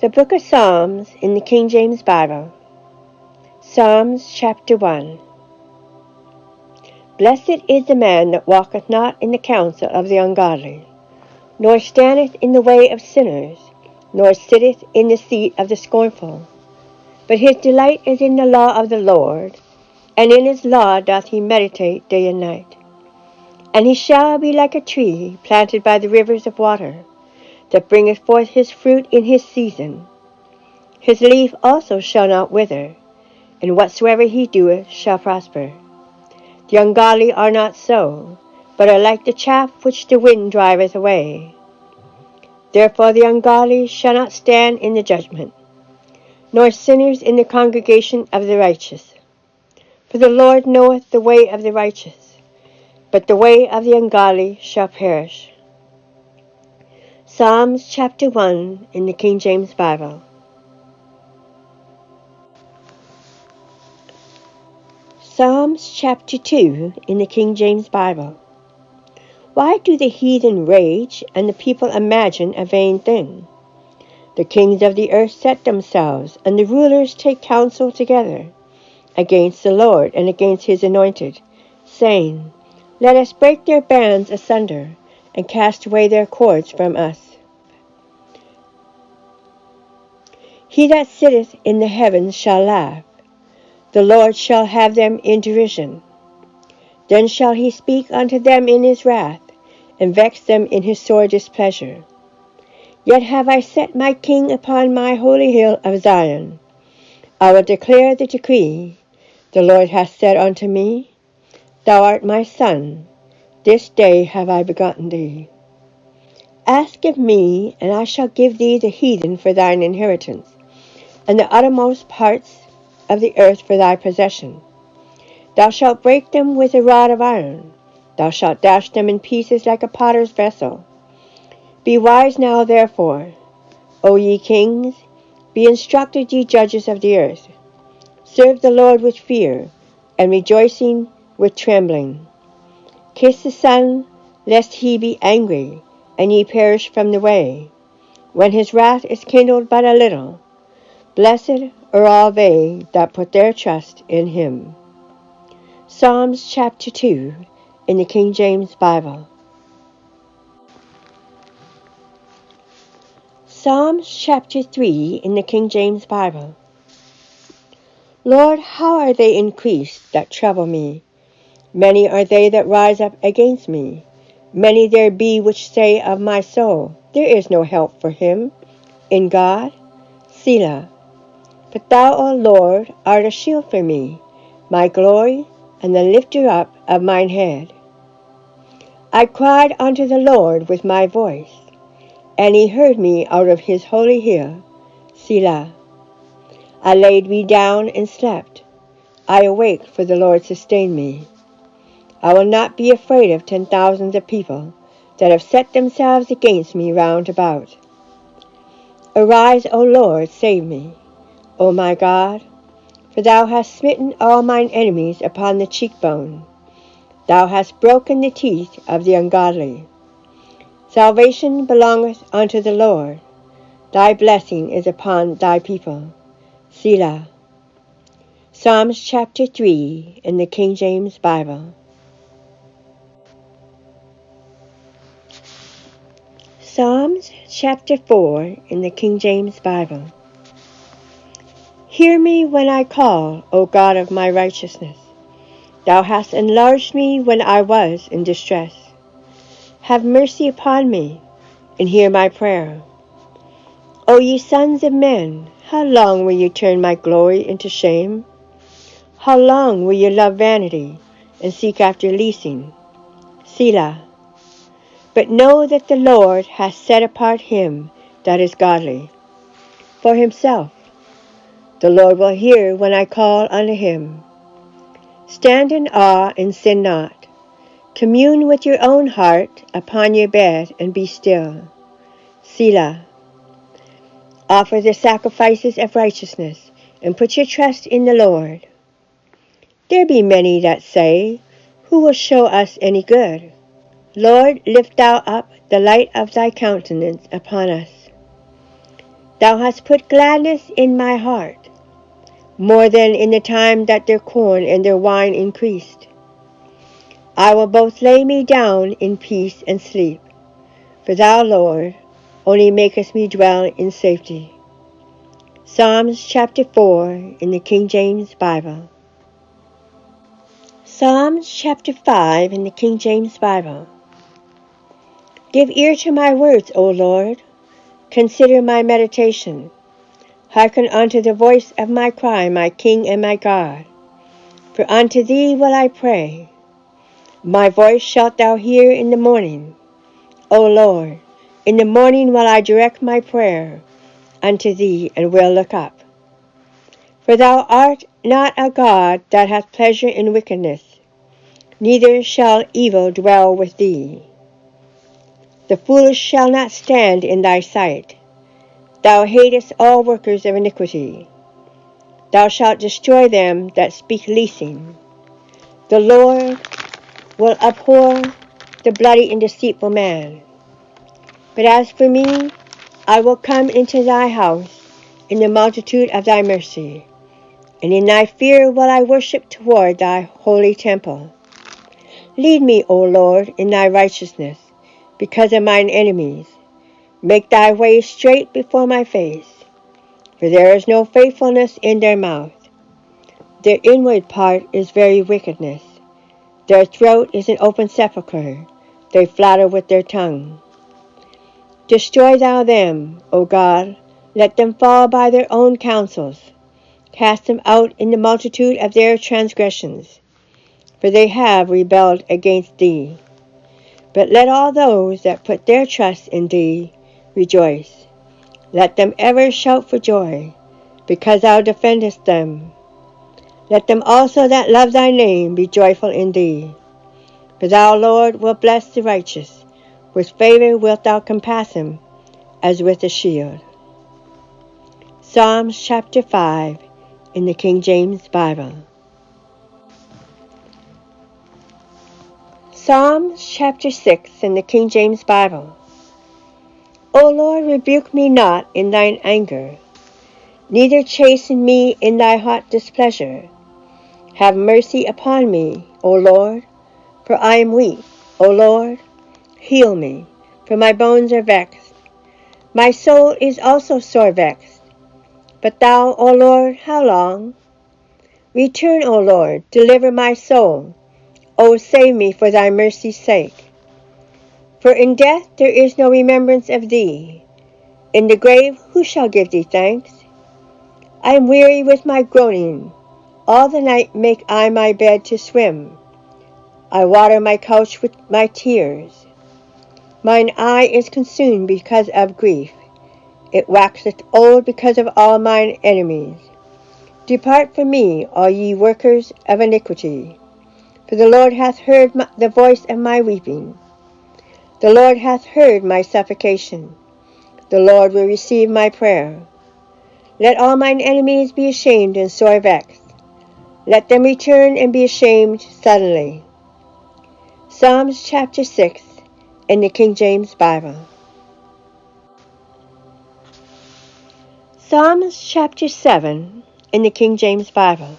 The Book of Psalms in the King James Bible. Psalms chapter 1. Blessed is the man that walketh not in the counsel of the ungodly, nor standeth in the way of sinners, nor sitteth in the seat of the scornful. But his delight is in the law of the Lord, and in his law doth he meditate day and night. And he shall be like a tree planted by the rivers of water, that bringeth forth his fruit in his season. His leaf also shall not wither, and whatsoever he doeth shall prosper. The ungodly are not so, but are like the chaff which the wind driveth away. Therefore the ungodly shall not stand in the judgment, nor sinners in the congregation of the righteous. For the Lord knoweth the way of the righteous, but the way of the ungodly shall perish. Psalms chapter 1 in the King James Bible. Psalms chapter 2 in the King James Bible. Why do the heathen rage, and the people imagine a vain thing? The kings of the earth set themselves, and the rulers take counsel together, against the Lord and against his anointed, saying, Let us break their bands asunder, and cast away their cords from us. He that sitteth in the heavens shall laugh. The Lord shall have them in derision. Then shall he speak unto them in his wrath, and vex them in his sore displeasure. Yet have I set my king upon my holy hill of Zion. I will declare the decree. The Lord hath said unto me, Thou art my son. This day have I begotten thee. Ask of me, and I shall give thee the heathen for thine inheritance, and the uttermost parts of the earth for thy possession. Thou shalt break them with a rod of iron. Thou shalt dash them in pieces like a potter's vessel. Be wise now, therefore, O ye kings, be instructed, ye judges of the earth. Serve the Lord with fear, and rejoicing with trembling. Kiss the Son, lest he be angry, and ye perish from the way, when his wrath is kindled but a little. Blessed are all they that put their trust in him. Psalms chapter 2 in the King James Bible. Psalms chapter 3 in the King James Bible. Lord, how are they increased that trouble me? Many are they that rise up against me. Many there be which say of my soul, There is no help for him in God. Selah. But thou, O Lord, art a shield for me, my glory, and the lifter up of mine head. I cried unto the Lord with my voice, and he heard me out of his holy hill. Selah. I laid me down and slept. I awaked, for the Lord sustained me. I will not be afraid of 10,000 of people that have set themselves against me round about. Arise, O Lord, save me, O my God, for thou hast smitten all mine enemies upon the cheekbone. Thou hast broken the teeth of the ungodly. Salvation belongeth unto the Lord. Thy blessing is upon thy people. Selah. Psalms chapter 3 in the King James Bible. Psalms chapter 4 in the King James Bible. Hear me when I call, O God of my righteousness. Thou hast enlarged me when I was in distress. Have mercy upon me, and hear my prayer. O ye sons of men, how long will ye turn my glory into shame? How long will ye love vanity, and seek after leasing? Selah. But know that the Lord hath set apart him that is godly for himself. The Lord will hear when I call unto him. Stand in awe and sin not. Commune with your own heart upon your bed and be still. Selah. Offer the sacrifices of righteousness, and put your trust in the Lord. There be many that say, Who will show us any good? Lord, lift thou up the light of thy countenance upon us. Thou hast put gladness in my heart, more than in the time that their corn and their wine increased. I will both lay me down in peace and sleep, for thou, Lord, only makest me dwell in safety. Psalms chapter 4 in the King James Bible. Psalms chapter 5 in the King James Bible. Give ear to my words, O Lord. Consider my meditation. Hearken unto the voice of my cry, my King and my God. For unto thee will I pray. My voice shalt thou hear in the morning. O Lord, in the morning will I direct my prayer unto thee, and will look up. For thou art not a God that hath pleasure in wickedness, neither shall evil dwell with thee. The foolish shall not stand in thy sight. Thou hatest all workers of iniquity. Thou shalt destroy them that speak leasing. The Lord will abhor the bloody and deceitful man. But as for me, I will come into thy house in the multitude of thy mercy, and in thy fear will I worship toward thy holy temple. Lead me, O Lord, in thy righteousness, because of mine enemies. Make thy way straight before my face, for there is no faithfulness in their mouth. Their inward part is very wickedness. Their throat is an open sepulchre. They flatter with their tongue. Destroy thou them, O God. Let them fall by their own counsels. Cast them out in the multitude of their transgressions, for they have rebelled against thee. But let all those that put their trust in thee rejoice. Let them ever shout for joy, because thou defendest them. Let them also that love thy name be joyful in thee. For thou, Lord, wilt bless the righteous. With favor wilt thou compass him, as with a shield. Psalms chapter 5 in the King James Bible. Psalms chapter 6 in the King James Bible. O Lord, rebuke me not in thine anger, neither chasten me in thy hot displeasure. Have mercy upon me, O Lord, for I am weak. O Lord, heal me, for my bones are vexed. My soul is also sore vexed. But thou, O Lord, how long? Return, O Lord, deliver my soul. O save me for thy mercy's sake. For in death there is no remembrance of thee. In the grave who shall give thee thanks? I am weary with my groaning. All the night make I my bed to swim. I water my couch with my tears. Mine eye is consumed because of grief. It waxeth old because of all mine enemies. Depart from me, all ye workers of iniquity. For the Lord hath heard the voice of my weeping. The Lord hath heard my supplication. The Lord will receive my prayer. Let all mine enemies be ashamed and sore vexed. Let them return and be ashamed suddenly. Psalms chapter 6 in the King James Bible. Psalms chapter 7 in the King James Bible.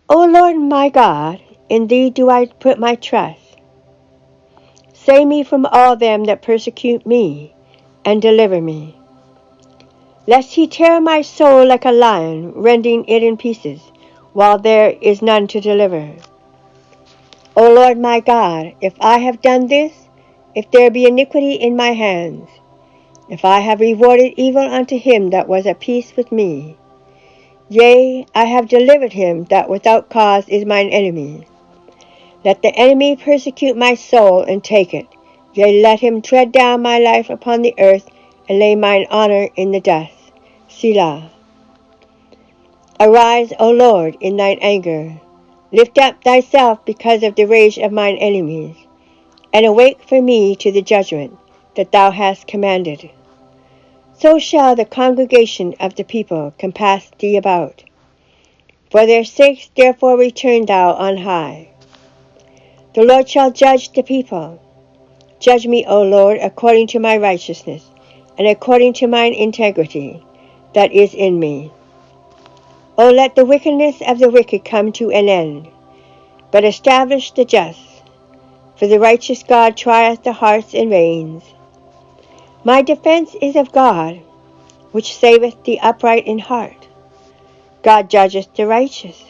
O Lord my God, in thee do I put my trust. Save me from all them that persecute me, and deliver me. Lest he tear my soul like a lion, rending it in pieces, while there is none to deliver. O Lord my God, if I have done this, if there be iniquity in my hands, if I have rewarded evil unto him that was at peace with me, yea, I have delivered him that without cause is mine enemy. Let the enemy persecute my soul and take it. Yea, let him tread down my life upon the earth, and lay mine honor in the dust. Selah. Arise, O Lord, in thine anger. Lift up thyself because of the rage of mine enemies, and awake for me to the judgment that thou hast commanded. So shall the congregation of the people compass thee about. For their sakes therefore return thou on high. The Lord shall judge the people. Judge me, O Lord, according to my righteousness, and according to mine integrity that is in me. O let the wickedness of the wicked come to an end, but establish the just. For the righteous God trieth the hearts and reins. My defense is of God, which saveth the upright in heart. God judgeth the righteous,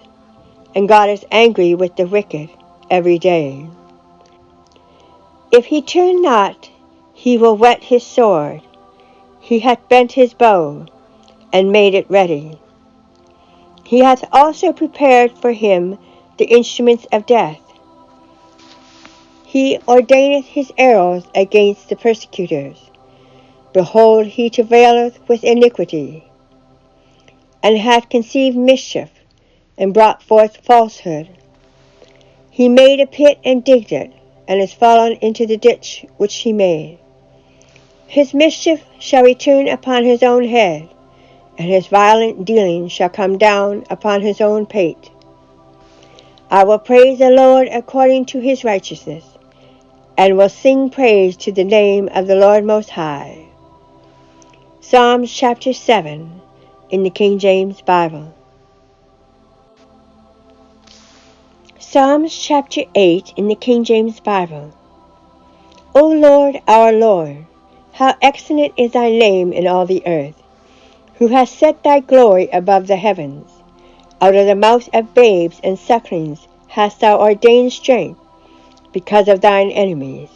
and God is angry with the wicked every day. If he turn not, he will whet his sword. He hath bent his bow, and made it ready. He hath also prepared for him the instruments of death. He ordaineth his arrows against the persecutors. Behold, he travaileth with iniquity, and hath conceived mischief, and brought forth falsehood. He made a pit and digged it, and is fallen into the ditch which he made. His mischief shall return upon his own head, and his violent dealing shall come down upon his own pate. I will praise the Lord according to his righteousness, and will sing praise to the name of the Lord Most High. Psalms chapter 7 in the King James Bible. Psalms chapter 8 in the King James Bible. O Lord, our Lord, how excellent is thy name in all the earth, who hast set thy glory above the heavens. Out of the mouth of babes and sucklings hast thou ordained strength, because of thine enemies,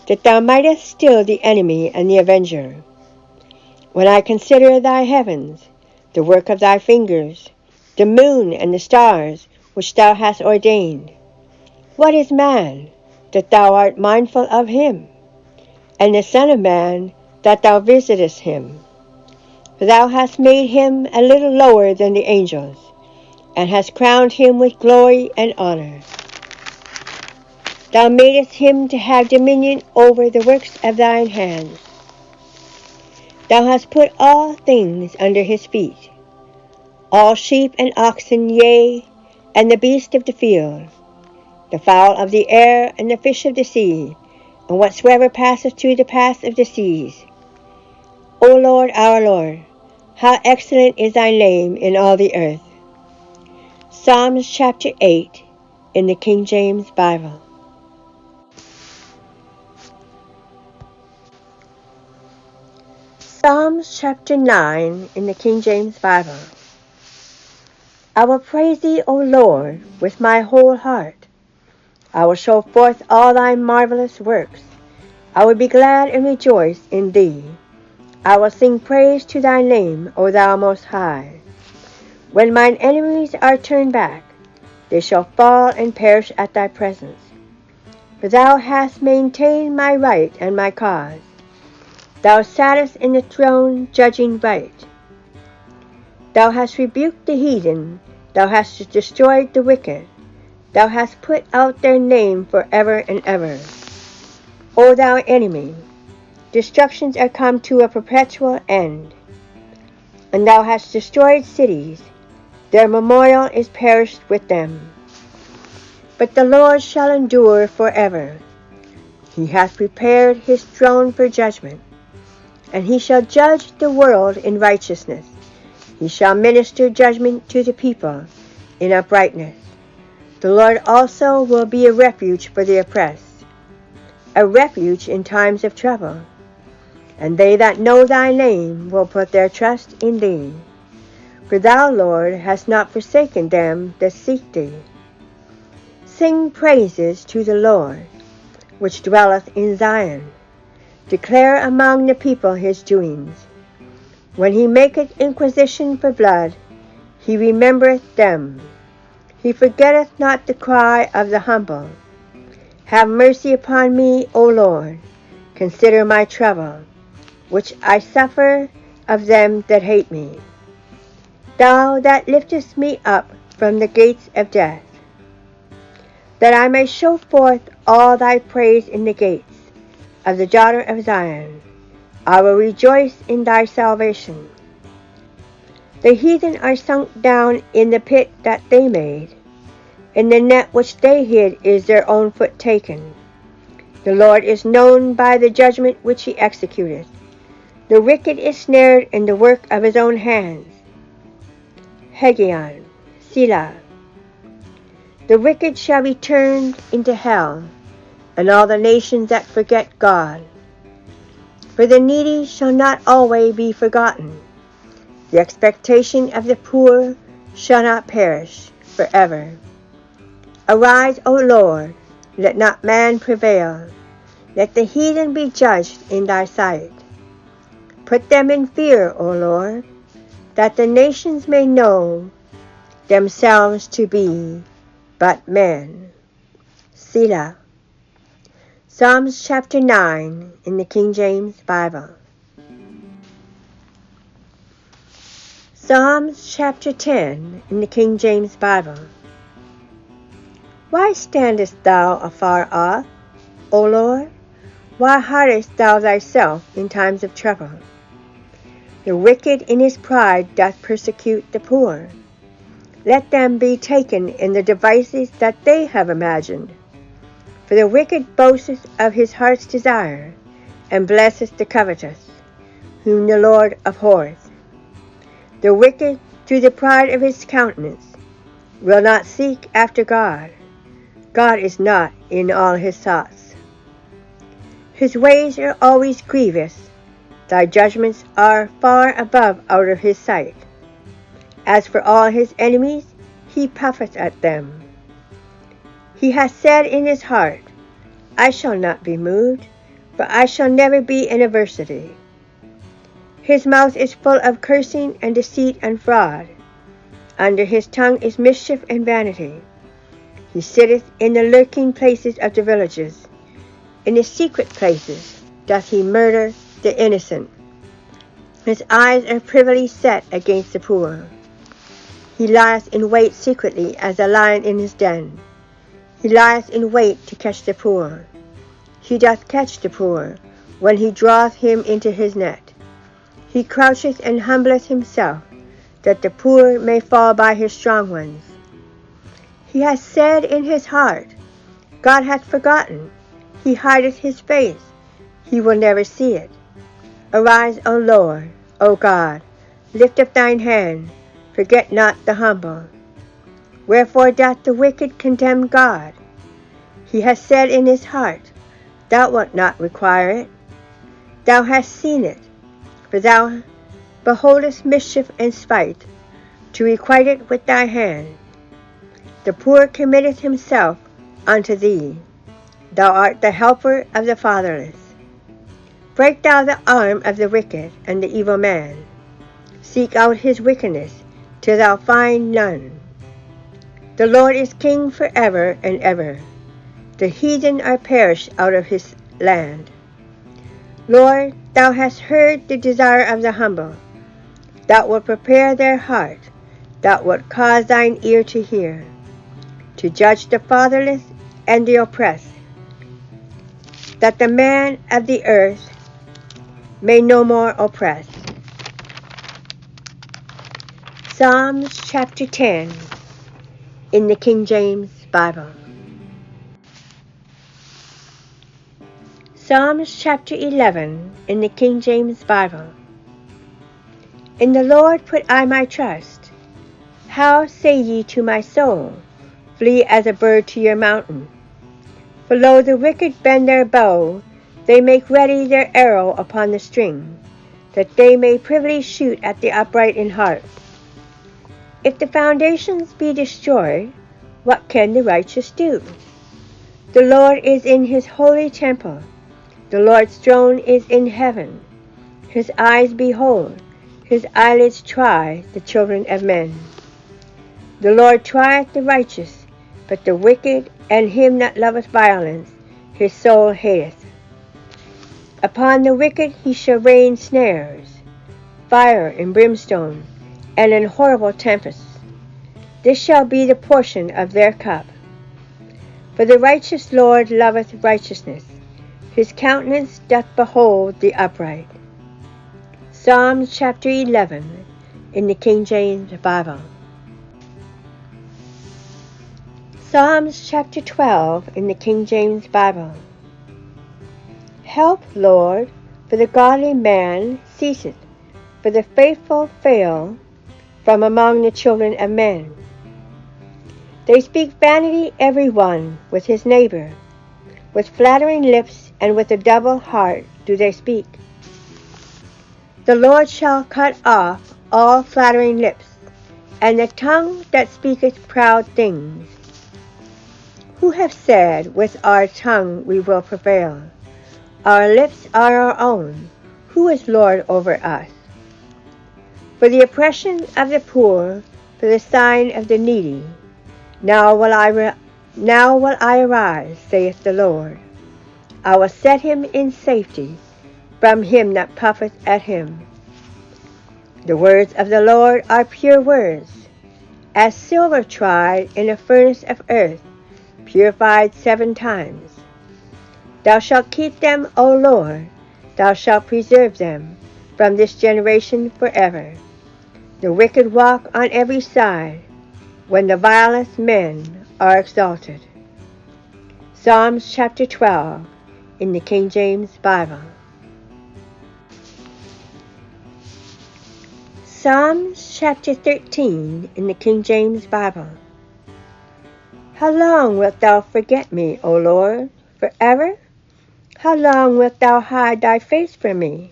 that thou mightest still the enemy and the avenger. When I consider thy heavens, the work of thy fingers, the moon and the stars which thou hast ordained, what is man, that thou art mindful of him, and the Son of Man, that thou visitest him? For thou hast made him a little lower than the angels, and hast crowned him with glory and honor. Thou madest him to have dominion over the works of thine hands. Thou hast put all things under his feet, all sheep and oxen, yea, and the beast of the field, the fowl of the air, and the fish of the sea, and whatsoever passeth through the paths of the seas. O Lord, our Lord, how excellent is thy name in all the earth. Psalms chapter 8 in the King James Bible. Psalms chapter 9 in the King James Bible. I will praise thee, O Lord, with my whole heart. I will show forth all thy marvelous works. I will be glad and rejoice in thee. I will sing praise to thy name, O thou Most High. When mine enemies are turned back, they shall fall and perish at thy presence. For thou hast maintained my right and my cause. Thou sattest in the throne, judging right. Thou hast rebuked the heathen, thou hast destroyed the wicked. Thou hast put out their name forever and ever. O thou enemy, destructions are come to a perpetual end. And thou hast destroyed cities, their memorial is perished with them. But the Lord shall endure forever. He hath prepared his throne for judgment, and he shall judge the world in righteousness. He shall minister judgment to the people in uprightness. The Lord also will be a refuge for the oppressed, a refuge in times of trouble. And they that know thy name will put their trust in thee. For thou, Lord, hast not forsaken them that seek thee. Sing praises to the Lord, which dwelleth in Zion. Declare among the people his doings. When he maketh inquisition for blood, he remembereth them. He forgetteth not the cry of the humble. Have mercy upon me, O Lord. Consider my trouble, which I suffer of them that hate me. Thou that liftest me up from the gates of death, that I may show forth all thy praise in the gates of the daughter of Zion. I will rejoice in thy salvation. The heathen are sunk down in the pit that they made. In the net which they hid is their own foot taken. The Lord is known by the judgment which he executeth. The wicked is snared in the work of his own hands. Hegion, Selah. The wicked shall be turned into hell, and all the nations that forget God. For the needy shall not always be forgotten. The expectation of the poor shall not perish forever. Arise, O Lord, let not man prevail. Let the heathen be judged in thy sight. Put them in fear, O Lord, that the nations may know themselves to be but men. Selah. Psalms chapter 9 in the King James Bible. Psalms chapter 10 in the King James Bible. Why standest thou afar off, O Lord? Why hidest thou thyself in times of trouble? The wicked in his pride doth persecute the poor. Let them be taken in the devices that they have imagined. For the wicked boasteth of his heart's desire, and blesseth the covetous, whom the Lord abhorreth. The wicked, through the pride of his countenance, will not seek after God. God is not in all his thoughts. His ways are always grievous. Thy judgments are far above out of his sight. As for all his enemies, he puffeth at them. He hath said in his heart, I shall not be moved, for I shall never be in adversity. His mouth is full of cursing and deceit and fraud. Under his tongue is mischief and vanity. He sitteth in the lurking places of the villages. In the secret places doth he murder the innocent. His eyes are privily set against the poor. He lieth in wait secretly as a lion in his den. He lieth in wait to catch the poor. He doth catch the poor, when he draweth him into his net. He croucheth and humbleth himself, that the poor may fall by his strong ones. He hath said in his heart, God hath forgotten. He hideth his face. He will never see it. Arise, O Lord, O God, lift up thine hand. Forget not the humble. Wherefore doth the wicked condemn God? He hath said in his heart, Thou wilt not require it. Thou hast seen it, for thou beholdest mischief and spite, to requite it with thy hand. The poor committeth himself unto thee. Thou art the helper of the fatherless. Break thou the arm of the wicked and the evil man. Seek out his wickedness, till thou find none. The Lord is king forever and ever. The heathen are perished out of his land. Lord, thou hast heard the desire of the humble. Thou wilt prepare their heart. Thou wilt cause thine ear to hear, to judge the fatherless and the oppressed, that the man of the earth may no more oppress. Psalms chapter 10 in the King James Bible. Psalms chapter 11 in the King James Bible. In the Lord put I my trust. How say ye to my soul, Flee as a bird to your mountain? For lo, the wicked bend their bow, they make ready their arrow upon the string, that they may privily shoot at the upright in heart. If the foundations be destroyed, what can the righteous do? The Lord is in his holy temple. The Lord's throne is in heaven. His eyes behold, his eyelids try the children of men. The Lord trieth the righteous, but the wicked and him that loveth violence his soul hateth. Upon the wicked he shall rain snares, fire and brimstone, and an horrible tempest. This shall be the portion of their cup. For the righteous Lord loveth righteousness. His countenance doth behold the upright. Psalms chapter 11 in the King James Bible. Psalms chapter 12 in the King James Bible. Help, Lord, for the godly man ceaseth, for the faithful fail from among the children of men. They speak vanity every one with his neighbor. With flattering lips and with a double heart do they speak. The Lord shall cut off all flattering lips, and the tongue that speaketh proud things. Who have said, with our tongue we will prevail? Our lips are our own. Who is Lord over us? For the oppression of the poor, for the sign of the needy, now will I arise, saith the Lord. I will set him in safety from him that puffeth at him. The words of the Lord are pure words, as silver tried in a furnace of earth, purified 7 times. Thou shalt keep them, O Lord, thou shalt preserve them from this generation forever. The wicked walk on every side, when the vilest men are exalted. Psalms chapter 12 in the King James Bible. Psalms chapter 13 in the King James Bible. How long wilt thou forget me, O Lord, forever? How long wilt thou hide thy face from me?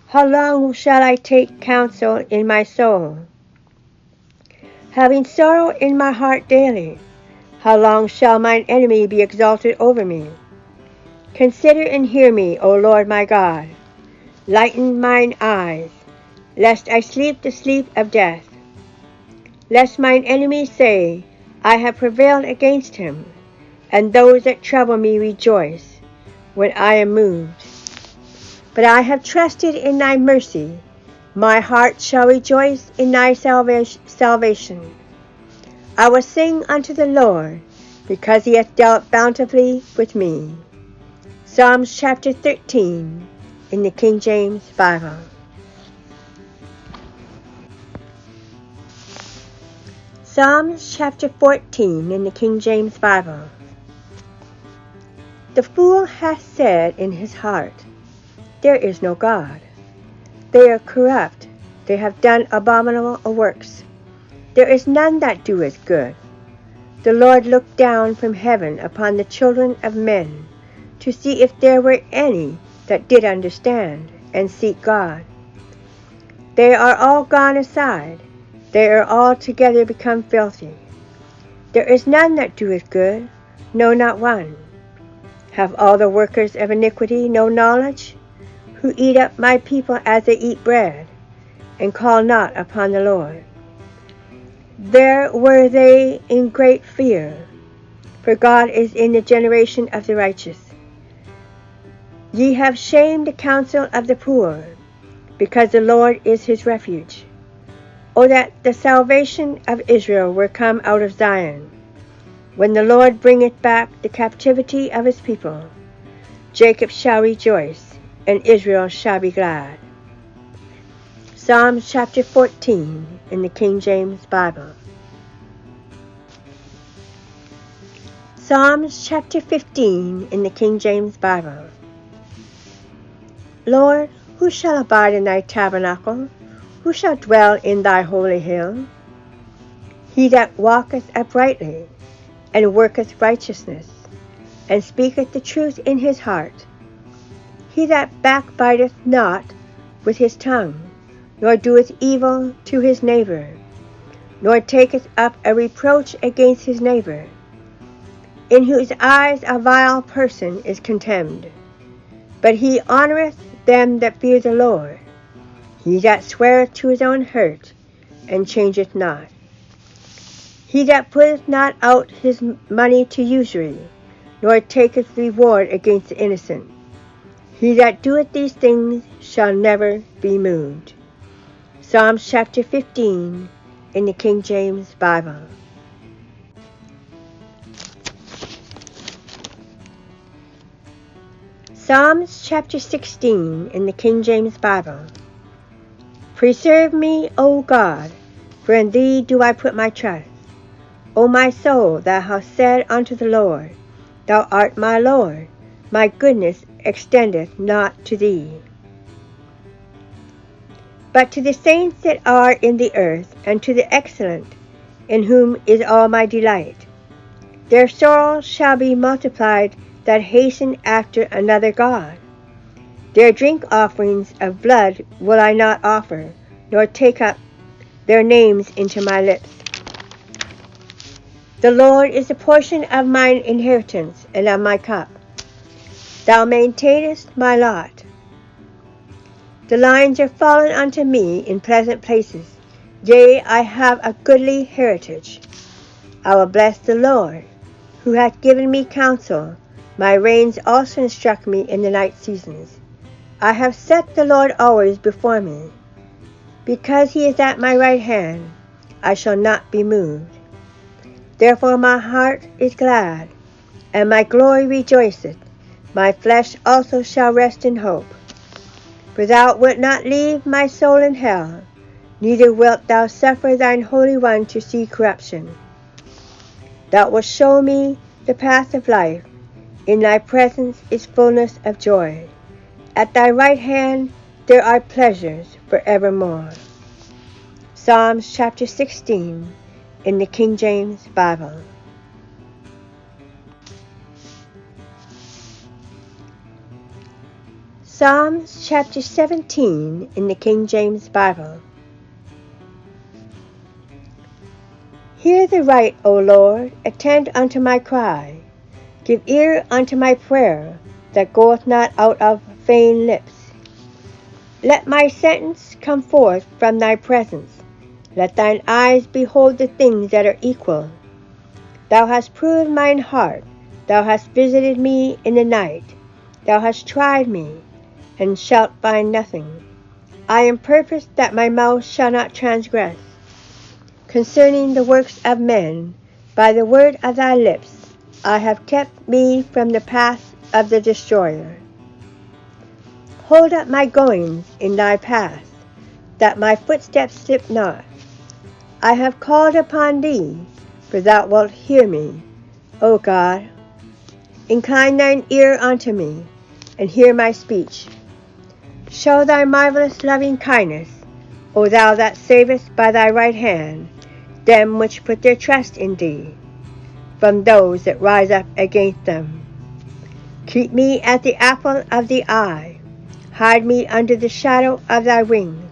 How long shall I take counsel in my soul, having sorrow in my heart daily? How long shall mine enemy be exalted over me? Consider and hear me, O Lord my God. Lighten mine eyes, lest I sleep the sleep of death. Lest mine enemies say, I have prevailed against him, and those that trouble me rejoice when I am moved. But I have trusted in thy mercy. My heart shall rejoice in thy salvation. I will sing unto the Lord, because he hath dealt bountifully with me. Psalms chapter 13 in the King James Bible. Psalms chapter 14 in the King James Bible. The fool hath said in his heart, there is no God. They are corrupt, they have done abominable works. There is none that doeth good. The Lord looked down from heaven upon the children of men, to see if there were any that did understand, and seek God. They are all gone aside, they are altogether become filthy. There is none that doeth good, no, not one. Have all the workers of iniquity no knowledge? Who eat up my people as they eat bread, and call not upon the Lord. There were they in great fear, for God is in the generation of the righteous. Ye have shamed the counsel of the poor, because the Lord is his refuge. O that the salvation of Israel were come out of Zion, when the Lord bringeth back the captivity of his people. Jacob shall rejoice, and Israel shall be glad. Psalms chapter 14 in the King James Bible. Psalms chapter 15 in the King James Bible. Lord, who shall abide in thy tabernacle? Who shall dwell in thy holy hill? He that walketh uprightly, and worketh righteousness, and speaketh the truth in his heart. He that backbiteth not with his tongue, nor doeth evil to his neighbor, nor taketh up a reproach against his neighbor, in whose eyes a vile person is contemned. But he honoureth them that fear the Lord. He that sweareth to his own hurt, and changeth not. He that putteth not out his money to usury, nor taketh reward against the innocent. He that doeth these things shall never be moved. Psalms chapter 15 in the King James Bible. Psalms chapter 16 in the King James Bible. Preserve me, O God, for in thee do I put my trust. O my soul, thou hast said unto the Lord, Thou art my Lord, my goodness extendeth not to thee. but to the saints that are in the earth, and to the excellent, in whom is all my delight. Their sorrows shall be multiplied that hasten after another God. Their drink offerings of blood will I not offer, nor take up their names into my lips. The Lord is the portion of mine inheritance and of my cup. Thou maintainest my lot. The lines are fallen unto me in pleasant places. Yea, I have a goodly heritage. I will bless the Lord, who hath given me counsel. My reins also instruct me in the night seasons. I have set the Lord always before me. Because he is at my right hand, I shall not be moved. Therefore my heart is glad, and my glory rejoiceth. My flesh also shall rest in hope. For thou wilt not leave my soul in hell, neither wilt thou suffer thine Holy One to see corruption. Thou wilt show me the path of life. In thy presence is fullness of joy. At thy right hand there are pleasures forevermore. Psalms chapter 16 in the King James Bible. Psalms chapter 17 in the King James Bible. Hear the right, O Lord, attend unto my cry. Give ear unto my prayer, that goeth not out of vain lips. Let my sentence come forth from thy presence. Let thine eyes behold the things that are equal. Thou hast proved mine heart. Thou hast visited me in the night. Thou hast tried me, and shalt find nothing. I am purposed that my mouth shall not transgress. Concerning the works of men, by the word of thy lips, I have kept me from the path of the destroyer. Hold up my goings in thy path, that my footsteps slip not. I have called upon thee, for thou wilt hear me, O God. Incline thine ear unto me, and hear my speech. Show thy marvelous loving kindness, O thou that savest by thy right hand them which put their trust in thee, from those that rise up against them. Keep me at the apple of the eye. Hide me under the shadow of thy wings,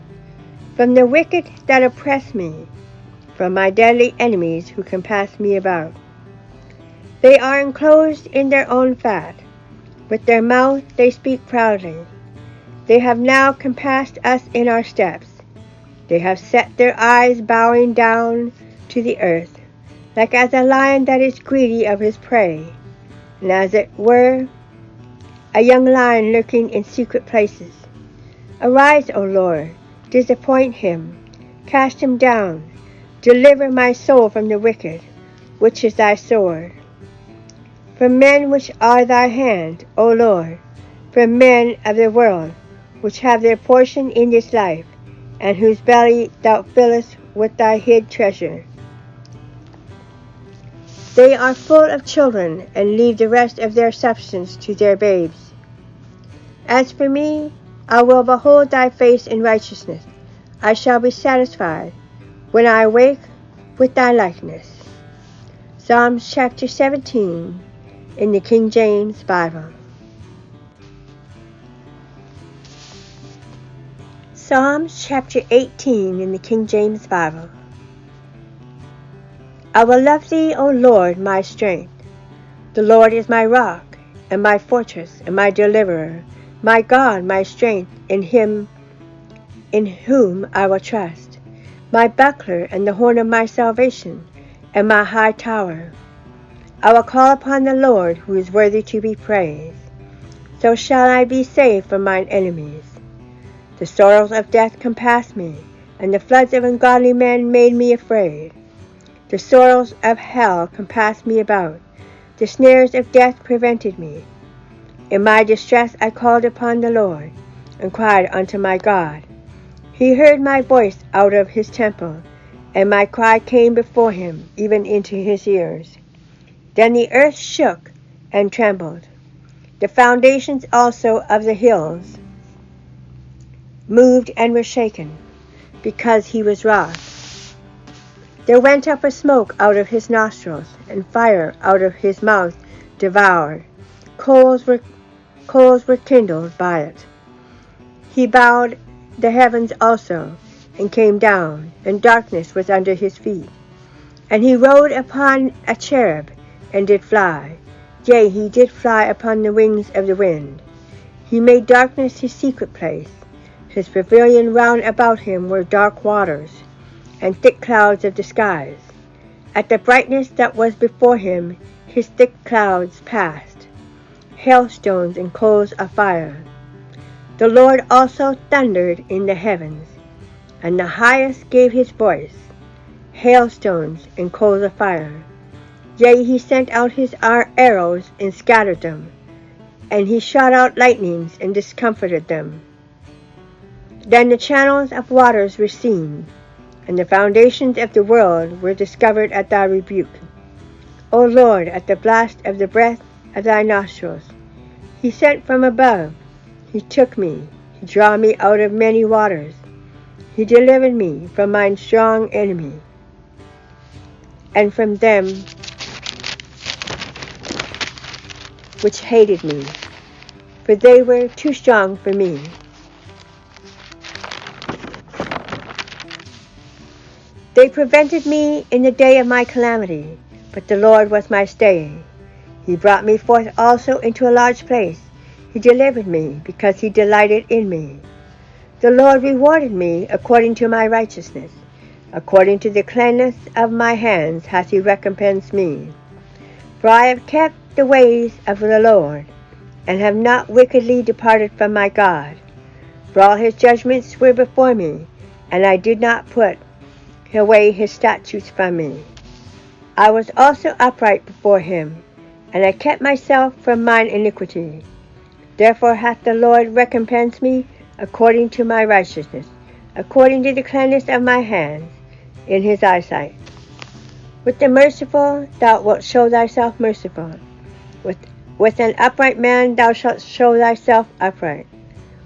from the wicked that oppress me, from my deadly enemies who compass me about. They are enclosed in their own fat. With their mouth they speak proudly. They have now compassed us in our steps. They have set their eyes bowing down to the earth, like as a lion that is greedy of his prey, and as it were a young lion lurking in secret places. Arise, O Lord, disappoint him, cast him down, deliver my soul from the wicked, which is thy sword. From men which are thy hand, O Lord, from men of the world, which have their portion in this life, and whose belly thou fillest with thy hid treasure. They are full of children, and leave the rest of their substance to their babes. As for me, I will behold thy face in righteousness. I shall be satisfied when I awake with thy likeness. Psalms chapter 17 in the King James Bible. Psalms chapter 18 in the King James Bible. I will love thee, O Lord, my strength. The Lord is my rock, and my fortress, and my deliverer, my God, my strength, in him in whom I will trust, my buckler, and the horn of my salvation, and my high tower. I will call upon the Lord, who is worthy to be praised. So shall I be saved from mine enemies. The sorrows of death compassed me, and the floods of ungodly men made me afraid. The sorrows of hell compassed me about. The snares of death prevented me. In my distress I called upon the Lord, and cried unto my God. He heard my voice out of his temple, and my cry came before him, even into his ears. Then the earth shook and trembled. The foundations also of the hills moved and were shaken. because he was wroth. There went up a smoke out of his nostrils, and fire out of his mouth devoured. Coals were kindled by it. He bowed the heavens also, and came down, and darkness was under his feet. And he rode upon a cherub, and did fly. Yea, he did fly upon the wings of the wind. He made darkness his secret place. His pavilion round about him were dark waters, and thick clouds of the skies. At the brightness that was before him, his thick clouds passed, hailstones and coals of fire. The Lord also thundered in the heavens, and the highest gave his voice, hailstones and coals of fire. Yea, he sent out his arrows and scattered them, and he shot out lightnings and discomfited them. Then the channels of waters were seen, and the foundations of the world were discovered at thy rebuke. O Lord, at the blast of the breath of thy nostrils, he sent from above. He took me, he drew me out of many waters. He delivered me from mine strong enemy, and from them which hated me, for they were too strong for me. They prevented me in the day of my calamity, but the Lord was my stay. He brought me forth also into a large place. He delivered me, because he delighted in me. The Lord rewarded me according to my righteousness. According to the cleanness of my hands hath he recompensed me. For I have kept the ways of the Lord, and have not wickedly departed from my God. For all his judgments were before me, and I did not put away his statutes from me. I was also upright before him, and I kept myself from mine iniquity. Therefore hath the Lord recompensed me according to my righteousness, according to the cleanness of my hands, in his eyesight. With the merciful thou wilt show thyself merciful. With an upright man thou shalt show thyself upright.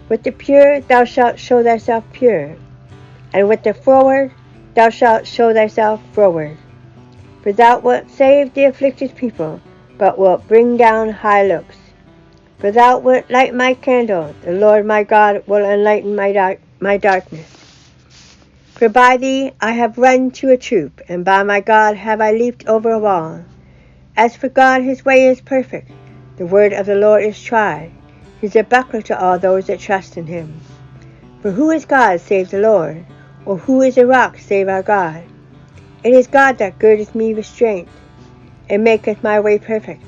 With the pure thou shalt show thyself pure. And with the froward thou shalt show thyself froward. For thou wilt save the afflicted people, but wilt bring down high looks. For thou wilt light my candle, the Lord my God will enlighten my darkness. For by thee I have run to a troop, and by my God have I leaped over a wall. As for God, his way is perfect. The word of the Lord is tried. He is a buckler to all those that trust in him. For who is God save the Lord? Or who is a rock save our God? It is God that girdeth me with strength, and maketh my way perfect.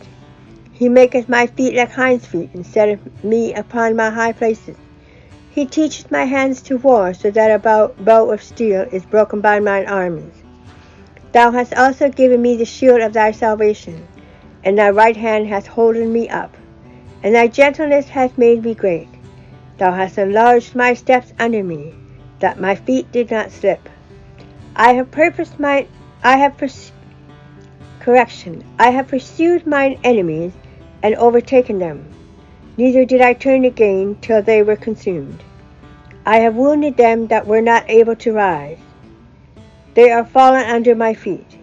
He maketh my feet like hinds' feet, and setteth me upon my high places. He teacheth my hands to war, so that a bow of steel is broken by mine armies. Thou hast also given me the shield of thy salvation, and thy right hand hath holden me up, and thy gentleness hath made me great. Thou hast enlarged my steps under me, that my feet did not slip. I have pursued mine enemies, and overtaken them. Neither did I turn again till they were consumed. I have wounded them that were not able to rise. They are fallen under my feet.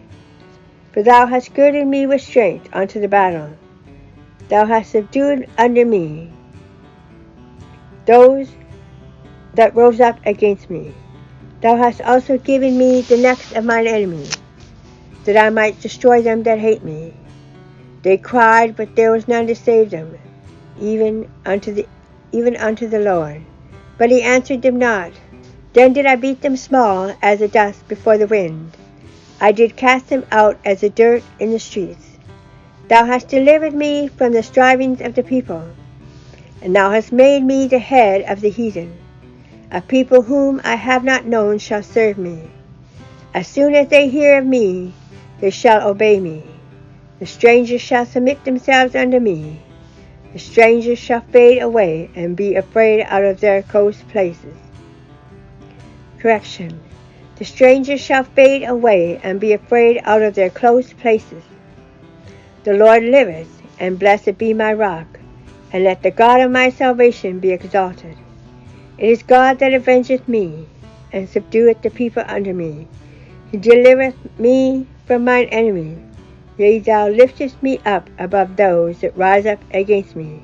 For thou hast girded me with strength unto the battle. Thou hast subdued under me those that rose up against me. Thou hast also given me the necks of mine enemies, that I might destroy them that hate me. They cried, but there was none to save them, even unto the Lord. But he answered them not. Then did I beat them small as the dust before the wind. I did cast them out as the dirt in the streets. Thou hast delivered me from the strivings of the people, and thou hast made me the head of the heathen. A people whom I have not known shall serve me. As soon as they hear of me, they shall obey me. The strangers shall submit themselves unto me. The strangers shall fade away and be afraid out of their coast places. Correction. The strangers shall fade away and be afraid out of their close places. The Lord liveth, and blessed be my rock, and let the God of my salvation be exalted. It is God that avengeth me, and subdueth the people under me. He delivereth me from mine enemies. Yea, thou liftest me up above those that rise up against me.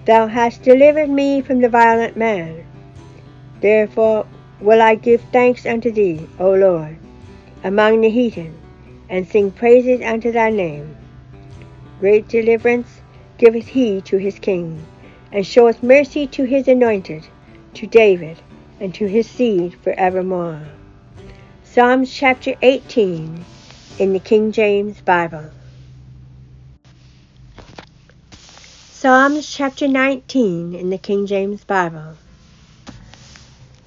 Thou hast delivered me from the violent man. Therefore will I give thanks unto thee, O Lord, among the heathen, and sing praises unto thy name. Great deliverance giveth he to his king, and showeth mercy to his anointed, to David, and to his seed forevermore. Psalms chapter 18 in the King James Bible. Psalms chapter 19 in the King James Bible.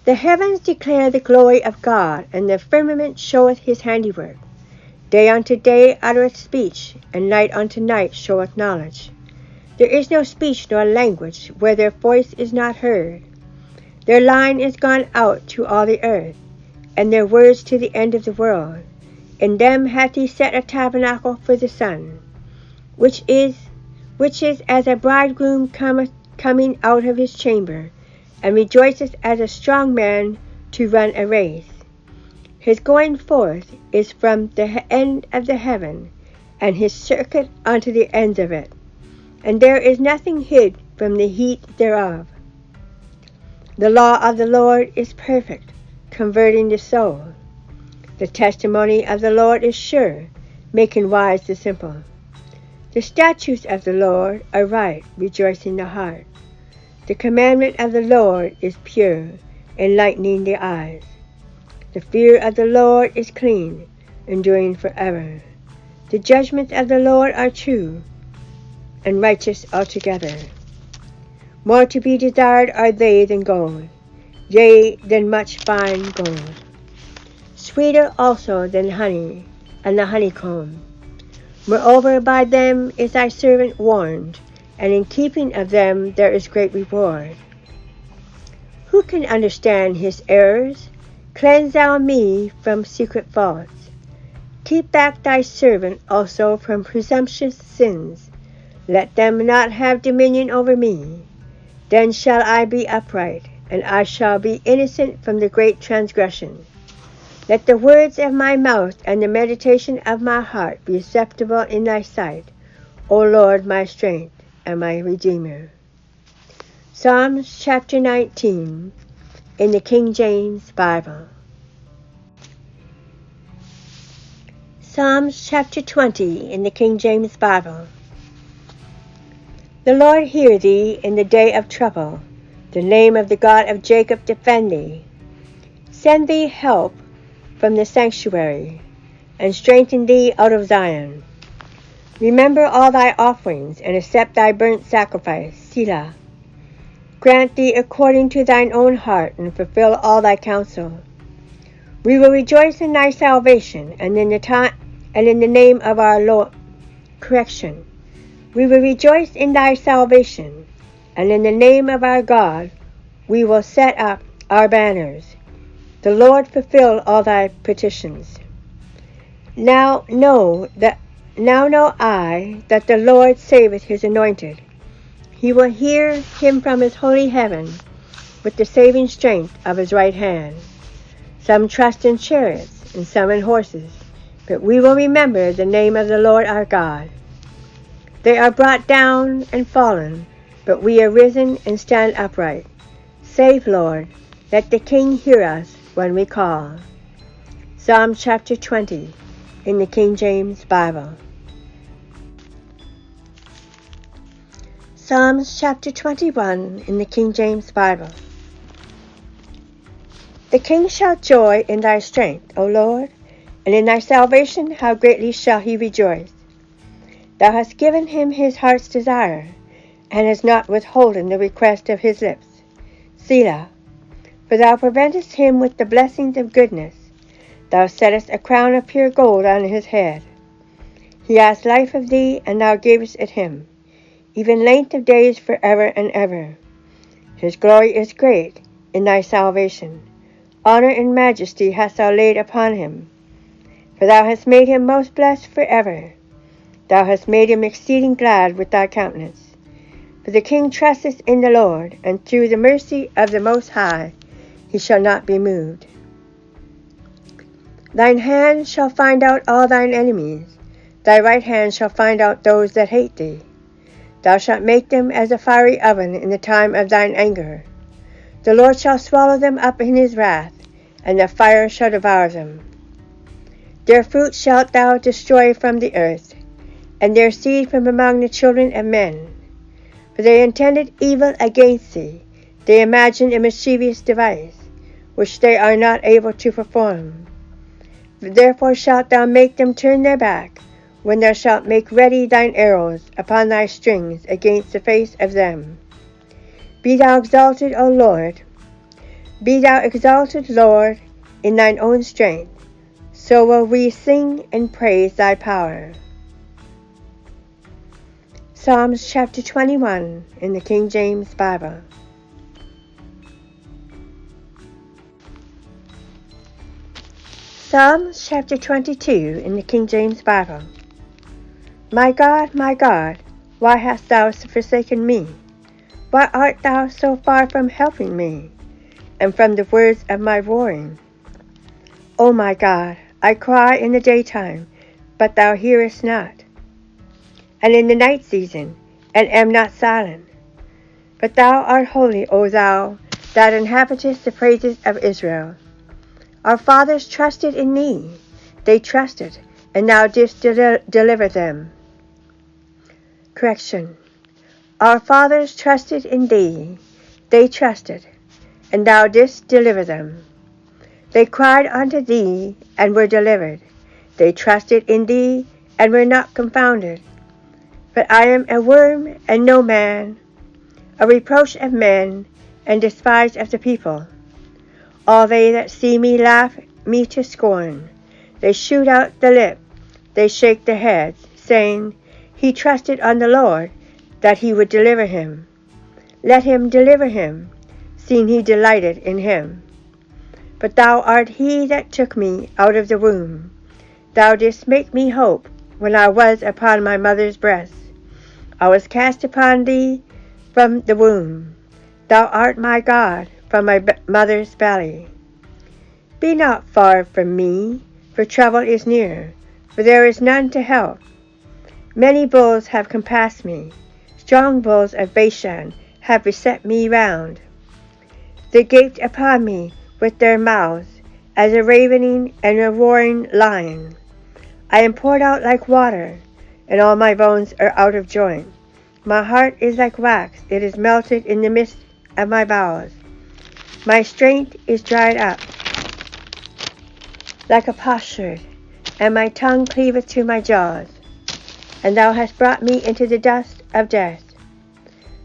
The heavens declare the glory of God, and the firmament showeth his handiwork. Day unto day uttereth speech, and night unto night showeth knowledge. There is no speech nor language where their voice is not heard. Their line is gone out to all the earth, and their words to the end of the world. In them hath he set a tabernacle for the sun, which is as a bridegroom coming out of his chamber, and rejoiceth as a strong man to run a race. His going forth is from the end of the heaven, and his circuit unto the ends of it. And there is nothing hid from the heat thereof. The law of the Lord is perfect, converting the soul. The testimony of the Lord is sure, making wise the simple. The statutes of the Lord are right, rejoicing the heart. The commandment of the Lord is pure, enlightening the eyes. The fear of the Lord is clean, enduring forever. The judgments of the Lord are true, and righteous altogether. More to be desired are they than gold, yea, than much fine gold. Sweeter also than honey and the honeycomb. Moreover, by them is thy servant warned, and in keeping of them there is great reward. Who can understand his errors? Cleanse thou me from secret faults. Keep back thy servant also from presumptuous sins. Let them not have dominion over me. Then shall I be upright, and I shall be innocent from the great transgression. Let the words of my mouth and the meditation of my heart be acceptable in thy sight, O Lord, my strength and my Redeemer. Psalms chapter 19 in the King James Bible. Psalms chapter 20 in the King James Bible. The Lord hear thee in the day of trouble. The name of the God of Jacob defend thee. Send thee help from the sanctuary, and strengthen thee out of Zion. Remember all thy offerings, and accept thy burnt sacrifice, Selah. Grant thee according to thine own heart, and fulfill all thy counsel. We will rejoice in thy salvation, and in the name of our Lord. We will rejoice in thy salvation, and in the name of our God we will set up our banners. The Lord fulfill all thy petitions. Now know I that the Lord saveth his anointed. He will hear him from his holy heaven with the saving strength of his right hand. Some trust in chariots, and some in horses, but we will remember the name of the Lord our God. They are brought down and fallen, but we are risen and stand upright. Save, Lord, let the King hear us when we call. Psalm chapter 20 in the King James Bible. Psalms chapter 21 in the King James Bible. The king shall joy in thy strength, O Lord, and in thy salvation how greatly shall he rejoice. Thou hast given him his heart's desire, and hast not withholden the request of his lips. Selah. For thou preventest him with the blessings of goodness. Thou settest a crown of pure gold on his head. He asked life of thee, and thou gavest it him, even length of days forever and ever. His glory is great in thy salvation. Honor and majesty hast thou laid upon him. For thou hast made him most blessed forever. Thou hast made him exceeding glad with thy countenance. For the king trusteth in the Lord, and through the mercy of the Most High he shall not be moved. Thine hand shall find out all thine enemies. Thy right hand shall find out those that hate thee. Thou shalt make them as a fiery oven in the time of thine anger. The Lord shall swallow them up in his wrath, and the fire shall devour them. Their fruit shalt thou destroy from the earth, and their seed from among the children of men. For they intended evil against thee. They imagined a mischievous device, which they are not able to perform. Therefore shalt thou make them turn their back, when thou shalt make ready thine arrows upon thy strings against the face of them. Be thou exalted, O Lord. Be thou exalted, Lord, in thine own strength. So will we sing and praise thy power. Psalms chapter 21 in the King James Bible. Psalms chapter 22 in the King James Bible. My God, why hast thou forsaken me? Why art thou so far from helping me, and from the words of my roaring? O my God, I cry in the daytime, but thou hearest not, and in the night season, and am not silent. But thou art holy, O thou, that inhabitest the praises of Israel. Our fathers trusted in thee. They trusted, and thou didst deliver them. Correction. Our fathers trusted in thee. They trusted, and thou didst deliver them. They cried unto thee, and were delivered. They trusted in thee, and were not confounded. But I am a worm, and no man, a reproach of men, and despised of the people. All they that see me laugh me to scorn. They shoot out the lip, they shake their heads, saying, He trusted on the Lord, that he would deliver him. Let him deliver him, seeing he delighted in him. But thou art he that took me out of the womb. Thou didst make me hope when I was upon my mother's breast. I was cast upon thee from the womb. Thou art my God from my mother's belly. Be not far from me, for trouble is near, for there is none to help. Many bulls have compassed me. Strong bulls of Bashan have beset me round. They gaped upon me with their mouths, as a ravening and a roaring lion. I am poured out like water, and all my bones are out of joint. My heart is like wax, it is melted in the midst of my bowels. My strength is dried up like a potsherd, and my tongue cleaveth to my jaws. And thou hast brought me into the dust of death.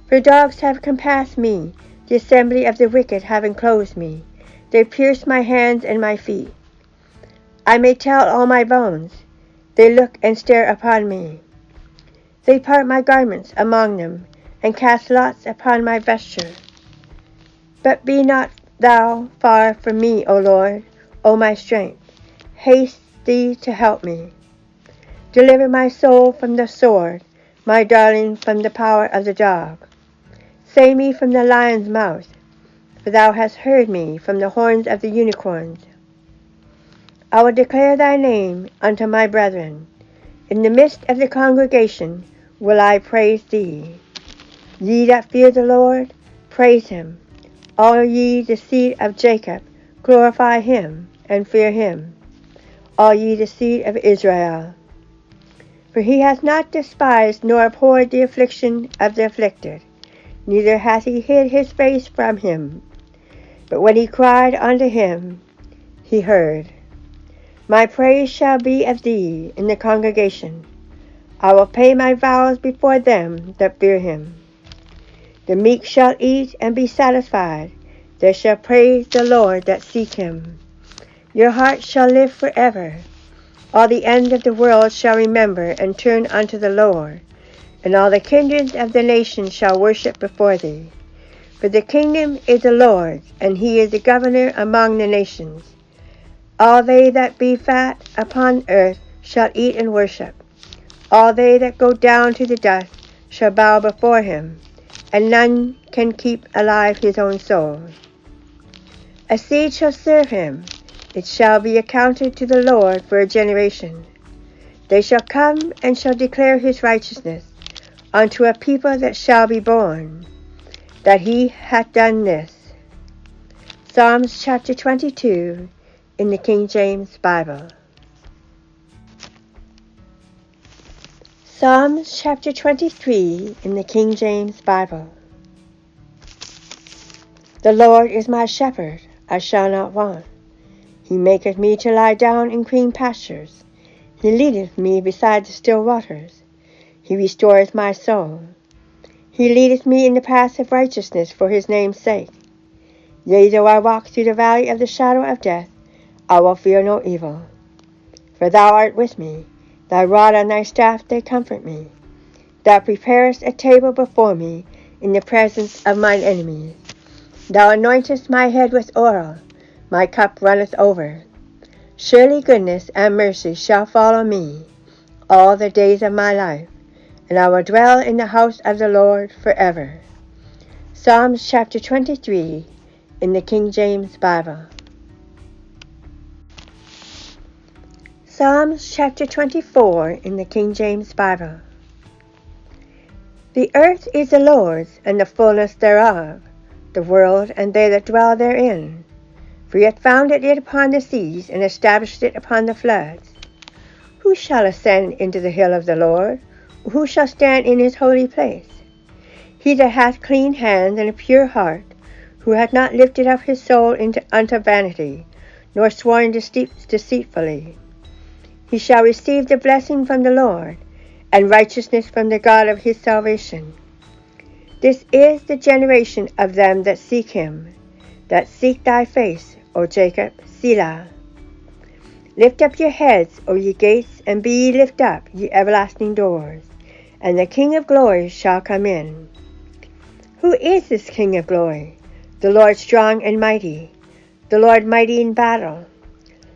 For dogs have compassed me, the assembly of the wicked have enclosed me. They pierced my hands and my feet. I may tell all my bones. They look and stare upon me. They part my garments among them, and cast lots upon my vesture. But be not thou far from me, O Lord, O my strength. Haste thee to help me. Deliver my soul from the sword, my darling from the power of the dog. Save me from the lion's mouth, for thou hast heard me from the horns of the unicorns. I will declare thy name unto my brethren. In the midst of the congregation will I praise thee. Ye that fear the Lord, praise him. All ye the seed of Jacob, glorify him and fear him. All ye the seed of Israel. For he hath not despised nor abhorred the affliction of the afflicted, neither hath he hid his face from him. But when he cried unto him, he heard. My praise shall be of thee in the congregation. I will pay my vows before them that fear him. The meek shall eat and be satisfied. They shall praise the Lord that seek him. Your heart shall live forever. All the end of the world shall remember and turn unto the Lord, and all the kindreds of the nations shall worship before thee. For the kingdom is the Lord's, and he is the governor among the nations. All they that be fat upon earth shall eat and worship. All they that go down to the dust shall bow before him, and none can keep alive his own soul. A seed shall serve him. It shall be accounted to the Lord for a generation. They shall come and shall declare his righteousness unto a people that shall be born, that he hath done this. Psalms chapter 22 in the King James Bible. Psalms chapter 23 in the King James Bible. The Lord is my shepherd, I shall not want. He maketh me to lie down in green pastures. He leadeth me beside the still waters. He restoreth my soul. He leadeth me in the paths of righteousness for his name's sake. Yea, though I walk through the valley of the shadow of death, I will fear no evil. For thou art with me. Thy rod and thy staff, they comfort me. Thou preparest a table before me in the presence of mine enemies. Thou anointest my head with oil. My cup runneth over. Surely goodness and mercy shall follow me all the days of my life, and I will dwell in the house of the Lord forever. Psalms chapter 23 in the King James Bible. Psalms chapter 24 in the King James Bible. The earth is the Lord's, and the fullness thereof, the world and they that dwell therein. For he hath founded it upon the seas, and established it upon the floods. Who shall ascend into the hill of the Lord? Who shall stand in his holy place? He that hath clean hands and a pure heart, who hath not lifted up his soul unto vanity, nor sworn deceitfully. He shall receive the blessing from the Lord, and righteousness from the God of his salvation. This is the generation of them that seek him, that seek thy face, O Jacob, Selah. Lift up your heads, O ye gates, and be ye lift up, ye everlasting doors, and the King of glory shall come in. Who is this King of glory? The Lord strong and mighty, the Lord mighty in battle.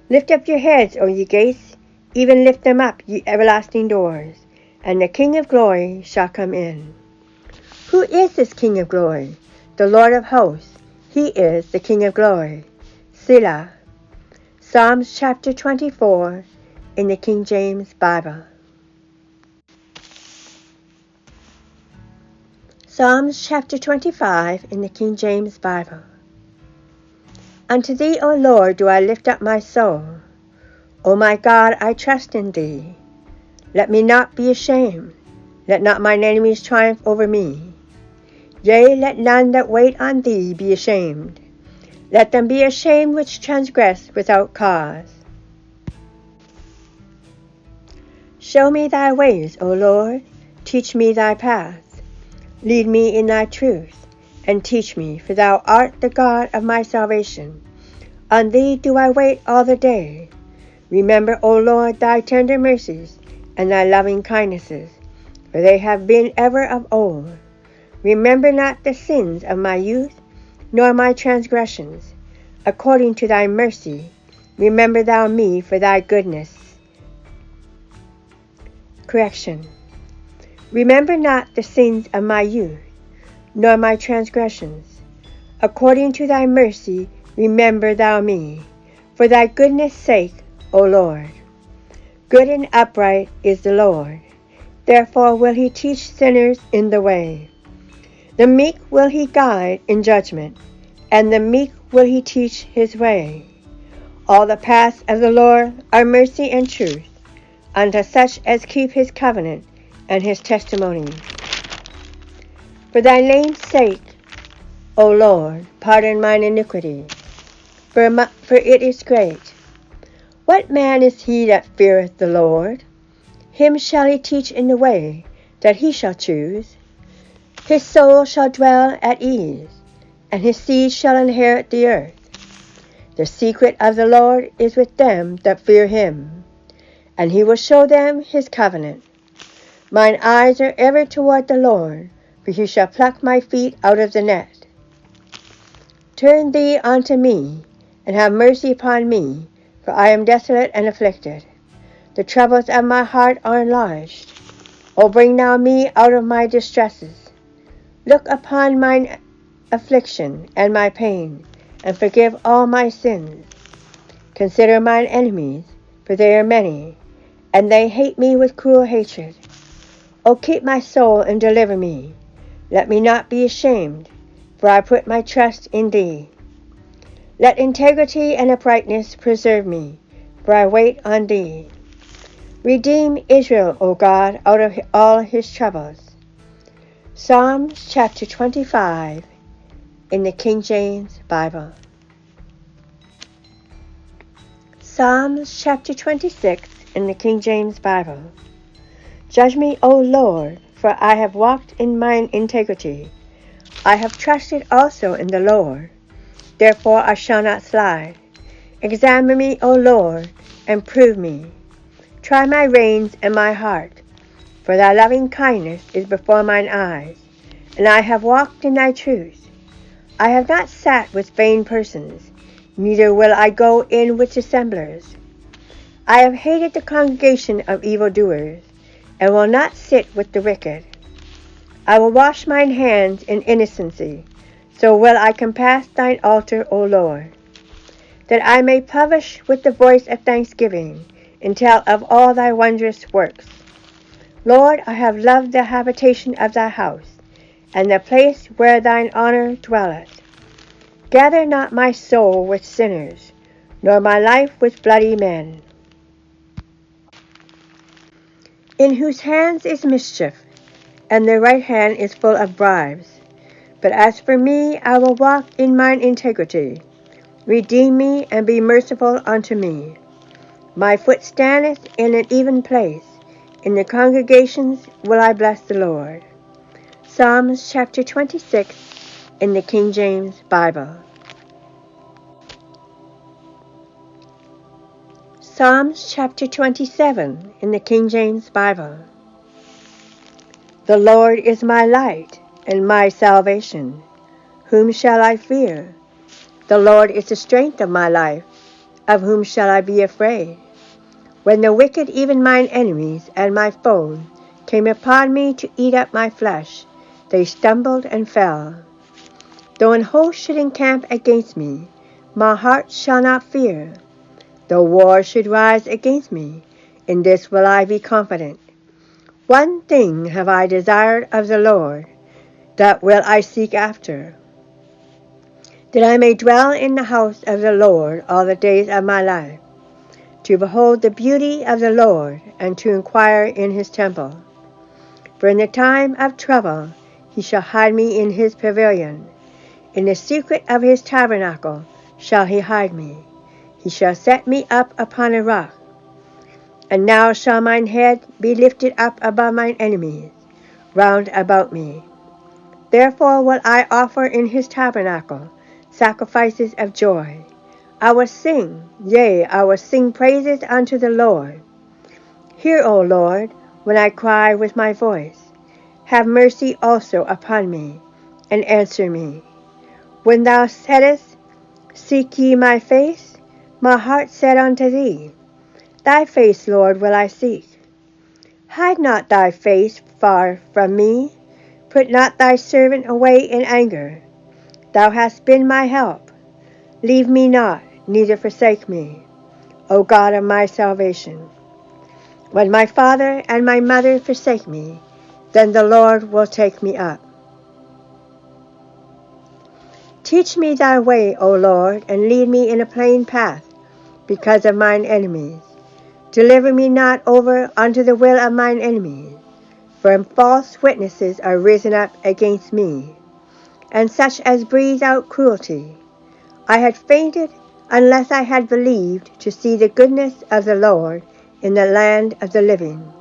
Lift up your heads, O ye gates, even lift them up, ye everlasting doors, and the King of glory shall come in. Who is this King of glory? The Lord of hosts. He is the King of glory. Selah. Psalms chapter 24 in the King James Bible. Psalms chapter 25 in the King James Bible. Unto thee, O Lord, do I lift up my soul. O my God, I trust in thee. Let me not be ashamed. Let not mine enemies triumph over me. Yea, let none that wait on thee be ashamed. Let them be ashamed which transgress without cause. Show me thy ways, O Lord. Teach me thy paths. Lead me in thy truth, and teach me, for thou art the God of my salvation. On thee do I wait all the day. Remember, O Lord, thy tender mercies, and thy loving kindnesses, for they have been ever of old. Remember not the sins of my youth, nor my transgressions. According to thy mercy, remember thou me for thy goodness. Correction. Remember not the sins of my youth, nor my transgressions. According to thy mercy, remember thou me, for thy goodness' sake, O Lord. Good and upright is the Lord. Therefore will he teach sinners in the way. The meek will he guide in judgment, and the meek will he teach his way. All the paths of the Lord are mercy and truth, unto such as keep his covenant and his testimonies. For thy name's sake, O Lord, pardon mine iniquity, for it is great. What man is he that feareth the Lord? Him shall he teach in the way that he shall choose. His soul shall dwell at ease, and his seed shall inherit the earth. The secret of the Lord is with them that fear him, and he will show them his covenant. Mine eyes are ever toward the Lord, for he shall pluck my feet out of the net. Turn thee unto me, and have mercy upon me, for I am desolate and afflicted. The troubles of my heart are enlarged. O bring now me out of my distresses. Look upon mine affliction and my pain, and forgive all my sins. Consider mine enemies, for they are many, and they hate me with cruel hatred. O keep my soul and deliver me. Let me not be ashamed, for I put my trust in thee. Let integrity and uprightness preserve me, for I wait on thee. Redeem Israel, O God, out of all his troubles. Psalms chapter 25 in the King James Bible. Psalms chapter 26 in the King James Bible. Judge me, O Lord, for I have walked in mine integrity. I have trusted also in the Lord, therefore I shall not slide. Examine me, O Lord, and prove me. Try my reins and my heart, for thy loving kindness is before mine eyes, and I have walked in thy truth. I have not sat with vain persons, neither will I go in with dissemblers. I have hated the congregation of evildoers, and will not sit with the wicked. I will wash mine hands in innocency, so will I compass thine altar, O Lord, that I may publish with the voice of thanksgiving, and tell of all thy wondrous works. Lord, I have loved the habitation of thy house, and the place where thine honor dwelleth. Gather not my soul with sinners, nor my life with bloody men, in whose hands is mischief, and their right hand is full of bribes. But as for me, I will walk in mine integrity. Redeem me, and be merciful unto me. My foot standeth in an even place. In the congregations will I bless the Lord. Psalms chapter 26 in the King James Bible. Psalms chapter 27 in the King James Bible. The Lord is my light and my salvation. Whom shall I fear? The Lord is the strength of my life. Of whom shall I be afraid? When the wicked, even mine enemies and my foes, came upon me to eat up my flesh, they stumbled and fell. Though an host should encamp against me, my heart shall not fear. Though war should rise against me, in this will I be confident. One thing have I desired of the Lord, that will I seek after, that I may dwell in the house of the Lord all the days of my life, to behold the beauty of the Lord, and to inquire in his temple. For in the time of trouble he shall hide me in his pavilion. In the secret of his tabernacle shall he hide me. He shall set me up upon a rock. And now shall mine head be lifted up above mine enemies round about me. Therefore will I offer in his tabernacle sacrifices of joy. I will sing, yea, I will sing praises unto the Lord. Hear, O Lord, when I cry with my voice. Have mercy also upon me, and answer me. When thou saidst, Seek ye my face, my heart said unto thee, Thy face, Lord, will I seek. Hide not thy face far from me. Put not thy servant away in anger. Thou hast been my help. Leave me not, neither forsake me, O God of my salvation. When my father and my mother forsake me, then the Lord will take me up. Teach me thy way, O Lord, and lead me in a plain path, because of mine enemies. Deliver me not over unto the will of mine enemies, for false witnesses are risen up against me, and such as breathe out cruelty. I had fainted unless I had believed to see the goodness of the Lord in the land of the living.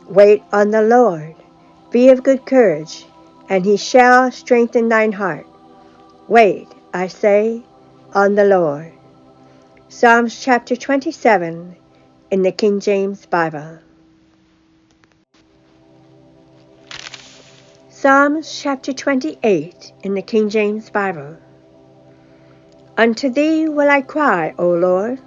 Wait on the Lord. Be of good courage, and he shall strengthen thine heart. Wait, I say, on the Lord. Psalms chapter 27 in the King James Bible. Psalms chapter 28 in the King James Bible. Unto thee will I cry, O Lord,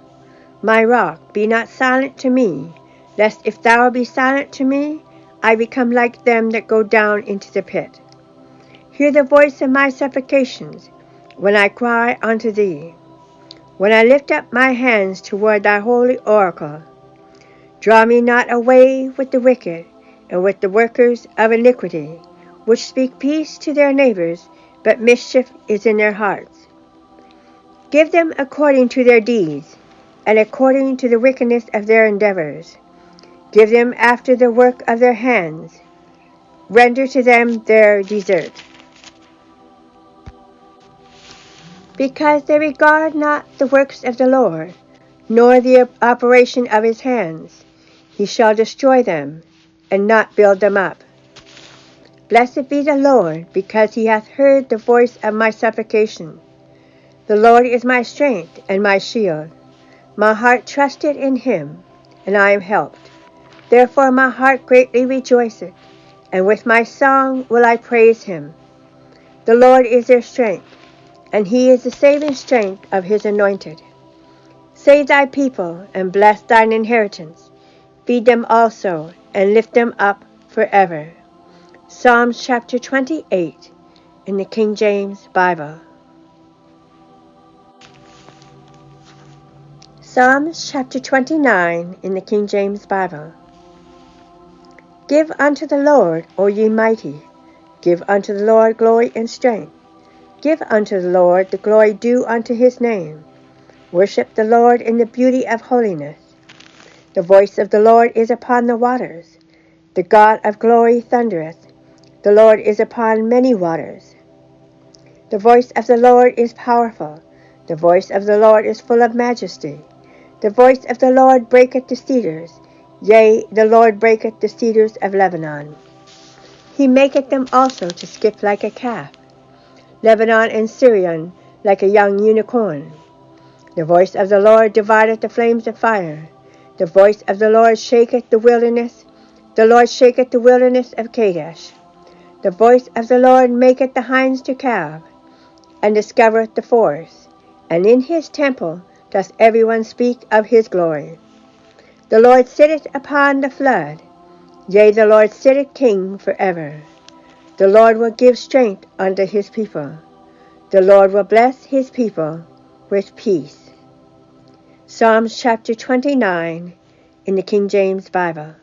my rock, be not silent to me, lest if thou be silent to me, I become like them that go down into the pit. Hear the voice of my supplications, when I cry unto thee, when I lift up my hands toward thy holy oracle. Draw me not away with the wicked, and with the workers of iniquity, which speak peace to their neighbors, but mischief is in their hearts. Give them according to their deeds, and according to the wickedness of their endeavors. Give them after the work of their hands. Render to them their desert. Because they regard not the works of the Lord, nor the operation of his hands, he shall destroy them, and not build them up. Blessed be the Lord, because he hath heard the voice of my supplication. The Lord is my strength and my shield. My heart trusted in him, and I am helped. Therefore my heart greatly rejoiceth, and with my song will I praise him. The Lord is their strength, and he is the saving strength of his anointed. Save thy people, and bless thine inheritance. Feed them also, and lift them up forever. Psalms chapter 28 in the King James Bible. Psalms chapter 29 in the King James Bible. Give unto the Lord, O ye mighty. Give unto the Lord glory and strength. Give unto the Lord the glory due unto his name. Worship the Lord in the beauty of holiness. The voice of the Lord is upon the waters. The God of glory thundereth. The Lord is upon many waters. The voice of the Lord is powerful. The voice of the Lord is full of majesty. The voice of the Lord breaketh the cedars. Yea, the Lord breaketh the cedars of Lebanon. He maketh them also to skip like a calf. Lebanon and Syrian like a young unicorn. The voice of the Lord divideth the flames of fire. The voice of the Lord shaketh the wilderness. The Lord shaketh the wilderness of Kadesh. The voice of the Lord maketh the hinds to calve, and discovereth the forest. And in his temple doth every one speak of his glory. The Lord sitteth upon the flood. Yea, the Lord sitteth king forever. The Lord will give strength unto his people. The Lord will bless his people with peace. Psalms chapter 29 in the King James Bible.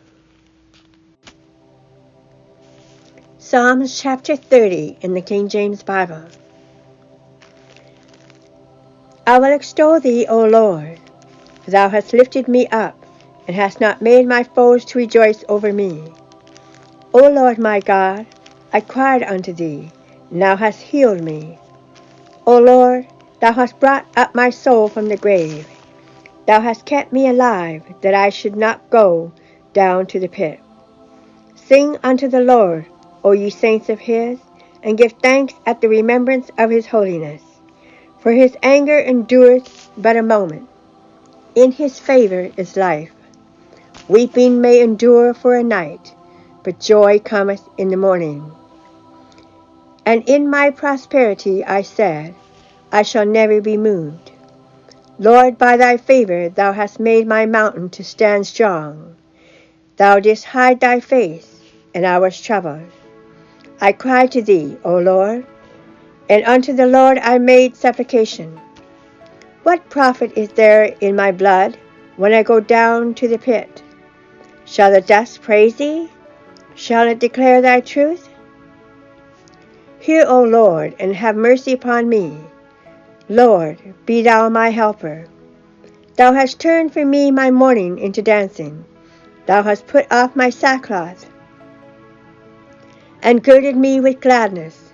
Psalms chapter 30 in the King James Bible. I will extol thee, O Lord, for thou hast lifted me up, and hast not made my foes to rejoice over me. O Lord my God, I cried unto thee, and thou hast healed me. O Lord, thou hast brought up my soul from the grave. Thou hast kept me alive, that I should not go down to the pit. Sing unto the Lord, O ye saints of his, and give thanks at the remembrance of his holiness. For his anger endureth but a moment. In his favor is life. Weeping may endure for a night, but joy cometh in the morning. And in my prosperity I said, I shall never be moved. Lord, by thy favor thou hast made my mountain to stand strong. Thou didst hide thy face, and I was troubled. I cried to thee, O Lord, and unto the Lord I made supplication. What profit is there in my blood when I go down to the pit? Shall the dust praise thee? Shall it declare thy truth? Hear, O Lord, and have mercy upon me. Lord, be thou my helper. Thou hast turned for me my mourning into dancing. Thou hast put off my sackcloth, and girded me with gladness,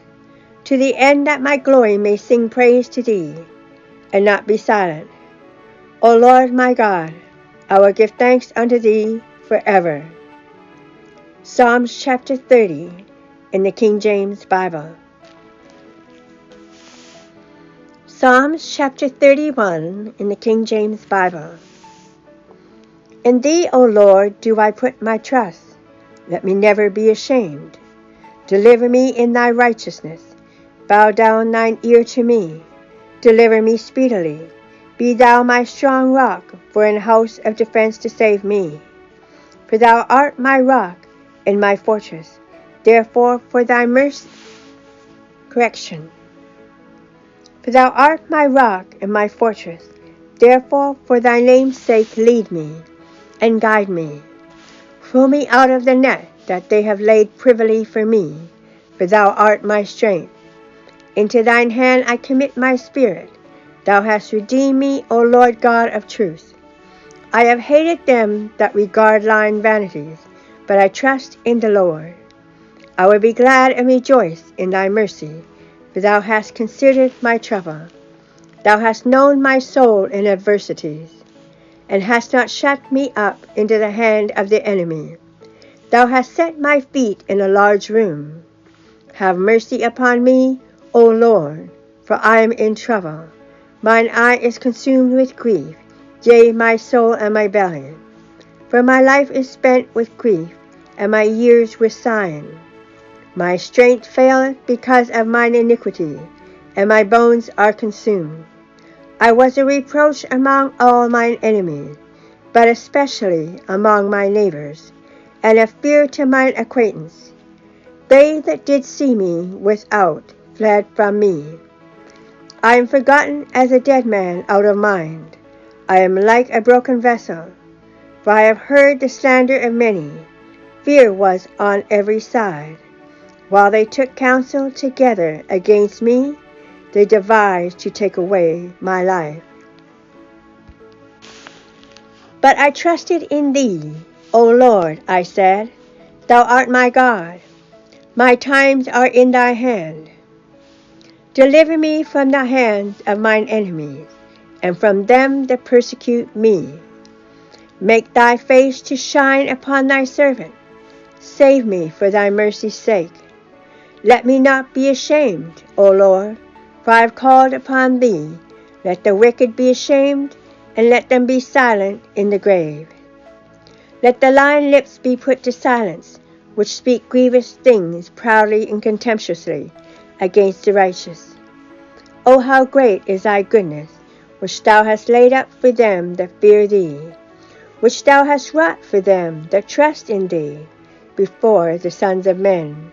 to the end that my glory may sing praise to thee, and not be silent. O Lord my God, I will give thanks unto thee forever. Psalms chapter 30 in the King James Bible. Psalms chapter 31 in the King James Bible. In thee, O Lord, do I put my trust. Let me never be ashamed. Deliver me in thy righteousness. Bow down thine ear to me. Deliver me speedily. Be thou my strong rock, for an house of defense to save me. For thou art my rock and my fortress. Therefore, for thy mercy, For thou art my rock and my fortress. Therefore for thy name's sake lead me, and guide me. Throw me out of the net that they have laid privily for me, for thou art my strength. Into thine hand I commit my spirit. Thou hast redeemed me, O Lord God of truth. I have hated them that regard lying vanities, but I trust in the Lord. I will be glad and rejoice in thy mercy, for thou hast considered my trouble. Thou hast known my soul in adversities, and hast not shut me up into the hand of the enemy. Thou hast set my feet in a large room. Have mercy upon me, O Lord, for I am in trouble. Mine eye is consumed with grief, yea, my soul and my belly. For my life is spent with grief, and my years with sighing. My strength faileth because of mine iniquity, and my bones are consumed. I was a reproach among all mine enemies, but especially among my neighbors, and a fear to mine acquaintance. They that did see me without fled from me. I am forgotten as a dead man out of mind. I am like a broken vessel, for I have heard the slander of many. Fear was on every side. While they took counsel together against me, they devised to take away my life. But I trusted in thee, O Lord, I said. Thou art my God. My times are in thy hand. Deliver me from the hands of mine enemies, and from them that persecute me. Make thy face to shine upon thy servant. Save me for thy mercy's sake. Let me not be ashamed, O Lord, for I have called upon thee. Let the wicked be ashamed, and let them be silent in the grave. Let the lying lips be put to silence, which speak grievous things proudly and contemptuously against the righteous. O how great is thy goodness, which thou hast laid up for them that fear thee, which thou hast wrought for them that trust in thee, before the sons of men.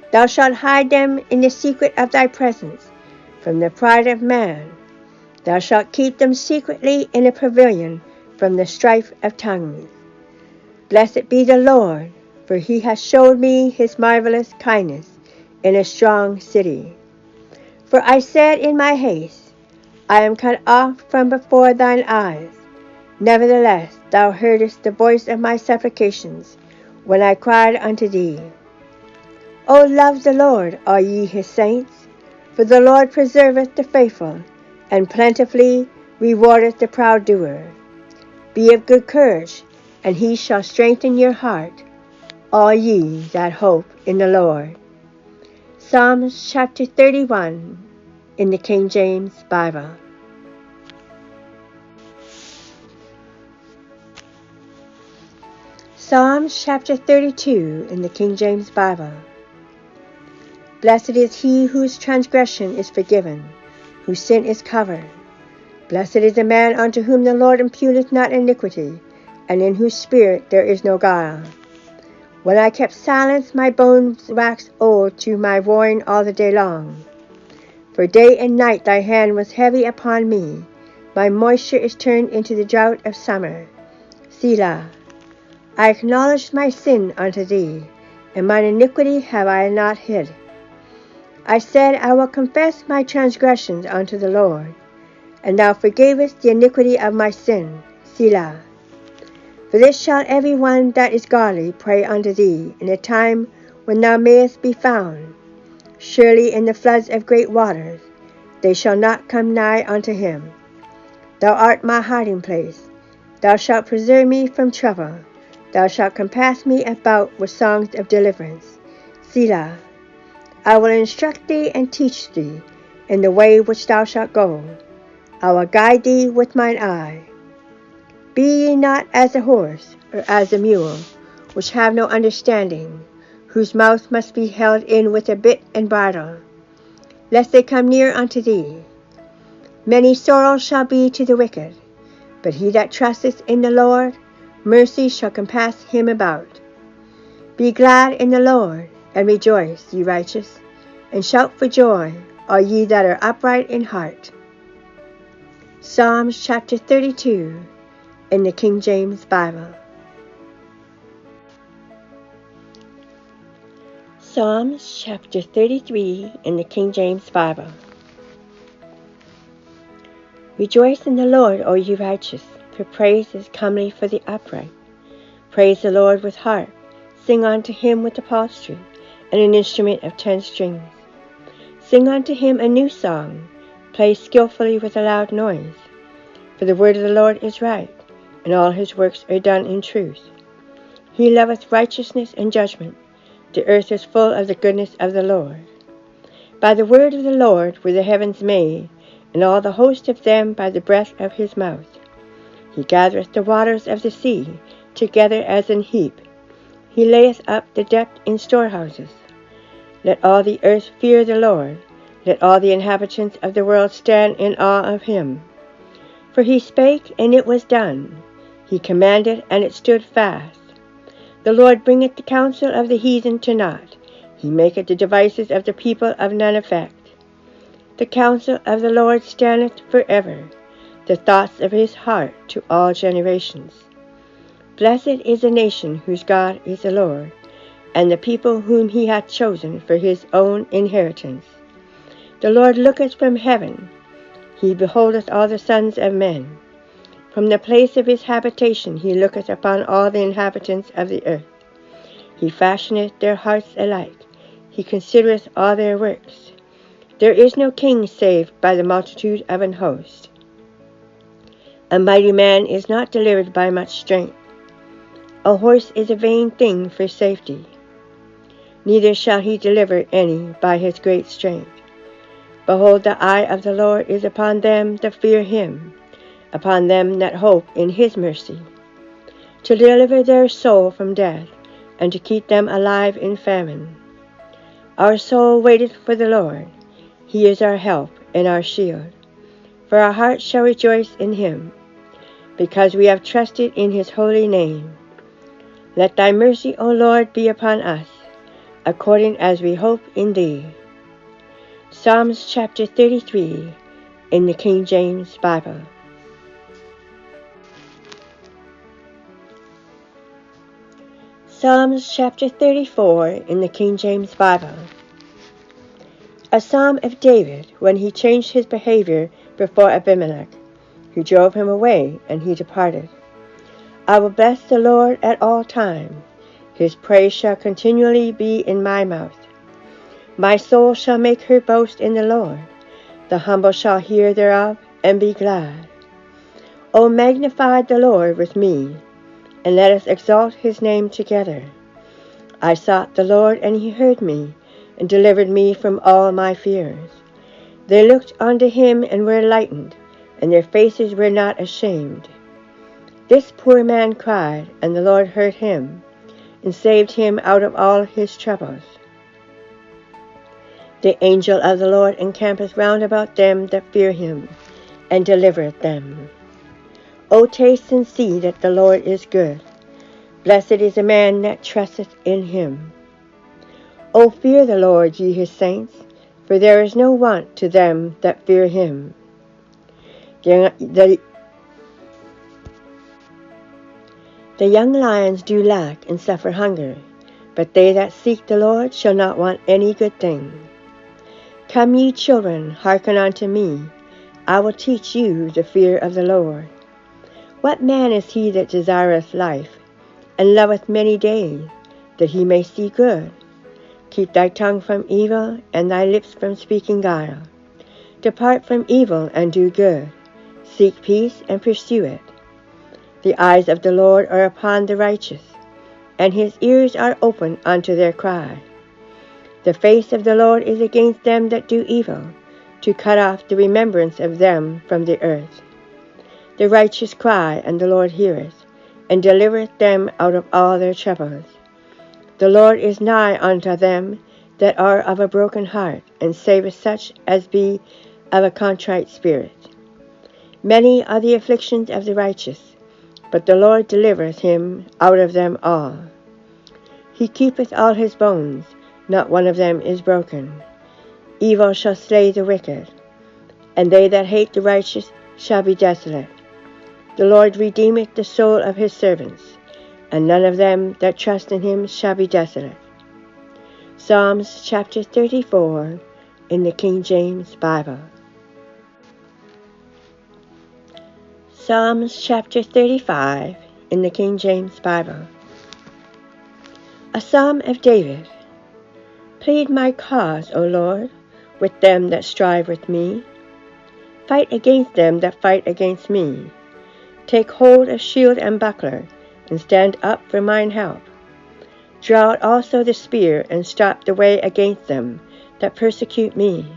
Thou shalt hide them in the secret of thy presence, from the pride of man. Thou shalt keep them secretly in a pavilion from the strife of tongues. Blessed be the Lord, for he hath showed me his marvelous kindness in a strong city. For I said in my haste, I am cut off from before thine eyes. Nevertheless, thou heardest the voice of my supplications, when I cried unto thee. O love the Lord, all ye his saints, for the Lord preserveth the faithful, and plentifully rewardeth the proud doer. Be of good courage, and he shall strengthen your heart, all ye that hope in the Lord. Psalms chapter 31 in the King James Bible. Psalms chapter 32 in the King James Bible. Blessed is he whose transgression is forgiven, whose sin is covered. Blessed is the man unto whom the Lord imputeth not iniquity, and in whose spirit there is no guile. When I kept silence, my bones waxed old to my voin all the day long. For day and night thy hand was heavy upon me. My moisture is turned into the drought of summer. Selah. I acknowledged my sin unto thee, and mine iniquity have I not hid. I said, I will confess my transgressions unto the Lord, and thou forgavest the iniquity of my sin. Selah. For this shall every one that is godly pray unto thee in a time when thou mayest be found. Surely in the floods of great waters they shall not come nigh unto him. Thou art my hiding place. Thou shalt preserve me from trouble. Thou shalt compass me about with songs of deliverance. Selah. I will instruct thee and teach thee in the way which thou shalt go. I will guide thee with mine eye. Be ye not as a horse, or as a mule, which have no understanding, whose mouth must be held in with a bit and bridle, lest they come near unto thee. Many sorrows shall be to the wicked, but he that trusteth in the Lord, mercy shall compass him about. Be glad in the Lord, and rejoice, ye righteous, and shout for joy, all ye that are upright in heart. Psalms chapter 32 in the King James Bible. Psalms chapter 33 in the King James Bible. Rejoice in the Lord, O ye righteous, for praise is comely for the upright. Praise the Lord with harp, sing unto him with the psaltery, and an instrument of 10 strings. Sing unto him a new song, play skillfully with a loud noise. For the word of the Lord is right, and all his works are done in truth. He loveth righteousness and judgment. The earth is full of the goodness of the Lord. By the word of the Lord were the heavens made, and all the host of them by the breath of his mouth. He gathereth the waters of the sea together as an heap. He layeth up the depth in storehouses. Let all the earth fear the Lord. Let all the inhabitants of the world stand in awe of him. For he spake, and it was done. He commanded, and it stood fast. The Lord bringeth the counsel of the heathen to naught. He maketh the devices of the people of none effect. The counsel of the Lord standeth forever, the thoughts of his heart to all generations. Blessed is the nation whose God is the Lord, and the people whom he hath chosen for his own inheritance. The Lord looketh from heaven. He beholdeth all the sons of men. From the place of his habitation he looketh upon all the inhabitants of the earth. He fashioneth their hearts alike. He considereth all their works. There is no king saved by the multitude of an host. A mighty man is not delivered by much strength. A horse is a vain thing for safety. Neither shall he deliver any by his great strength. Behold, the eye of the Lord is upon them that fear him, upon them that hope in his mercy, to deliver their soul from death, and to keep them alive in famine. Our soul waiteth for the Lord. He is our help and our shield. For our heart shall rejoice in him, because we have trusted in his holy name. Let thy mercy, O Lord, be upon us, according as we hope in thee. Psalms chapter 33 in the King James Bible. Psalms chapter 34 in the King James Bible. A psalm of David when he changed his behavior before Abimelech, who drove him away, and he departed. I will bless the Lord at all times. His praise shall continually be in my mouth. My soul shall make her boast in the Lord. The humble shall hear thereof, and be glad. O magnify the Lord with me, and let us exalt his name together. I sought the Lord, and he heard me, and delivered me from all my fears. They looked unto him, and were lightened, and their faces were not ashamed. This poor man cried, and the Lord heard him, and saved him out of all his troubles. The angel of the Lord encampeth round about them that fear him, and delivereth them. O taste and see that the Lord is good. Blessed is the man that trusteth in him. O fear the Lord, ye his saints, for there is no want to them that fear him. The young lions do lack and suffer hunger, but they that seek the Lord shall not want any good thing. Come, ye children, hearken unto me. I will teach you the fear of the Lord. What man is he that desireth life, and loveth many days, that he may see good? Keep thy tongue from evil, and thy lips from speaking guile. Depart from evil, and do good. Seek peace, and pursue it. The eyes of the Lord are upon the righteous, and his ears are open unto their cry. The face of the Lord is against them that do evil, to cut off the remembrance of them from the earth. The righteous cry, and the Lord heareth, and delivereth them out of all their troubles. The Lord is nigh unto them that are of a broken heart, and saveth such as be of a contrite spirit. Many are the afflictions of the righteous, but the Lord delivereth him out of them all. He keepeth all his bones, not one of them is broken. Evil shall slay the wicked, and they that hate the righteous shall be desolate. The Lord redeemeth the soul of his servants, and none of them that trust in him shall be desolate. Psalms chapter 34 in the King James Bible. Psalms chapter 35 in the King James Bible. A Psalm of David. Plead my cause, O Lord, with them that strive with me. Fight against them that fight against me. Take hold of shield and buckler, and stand up for mine help. Draw out also the spear, and stop the way against them that persecute me.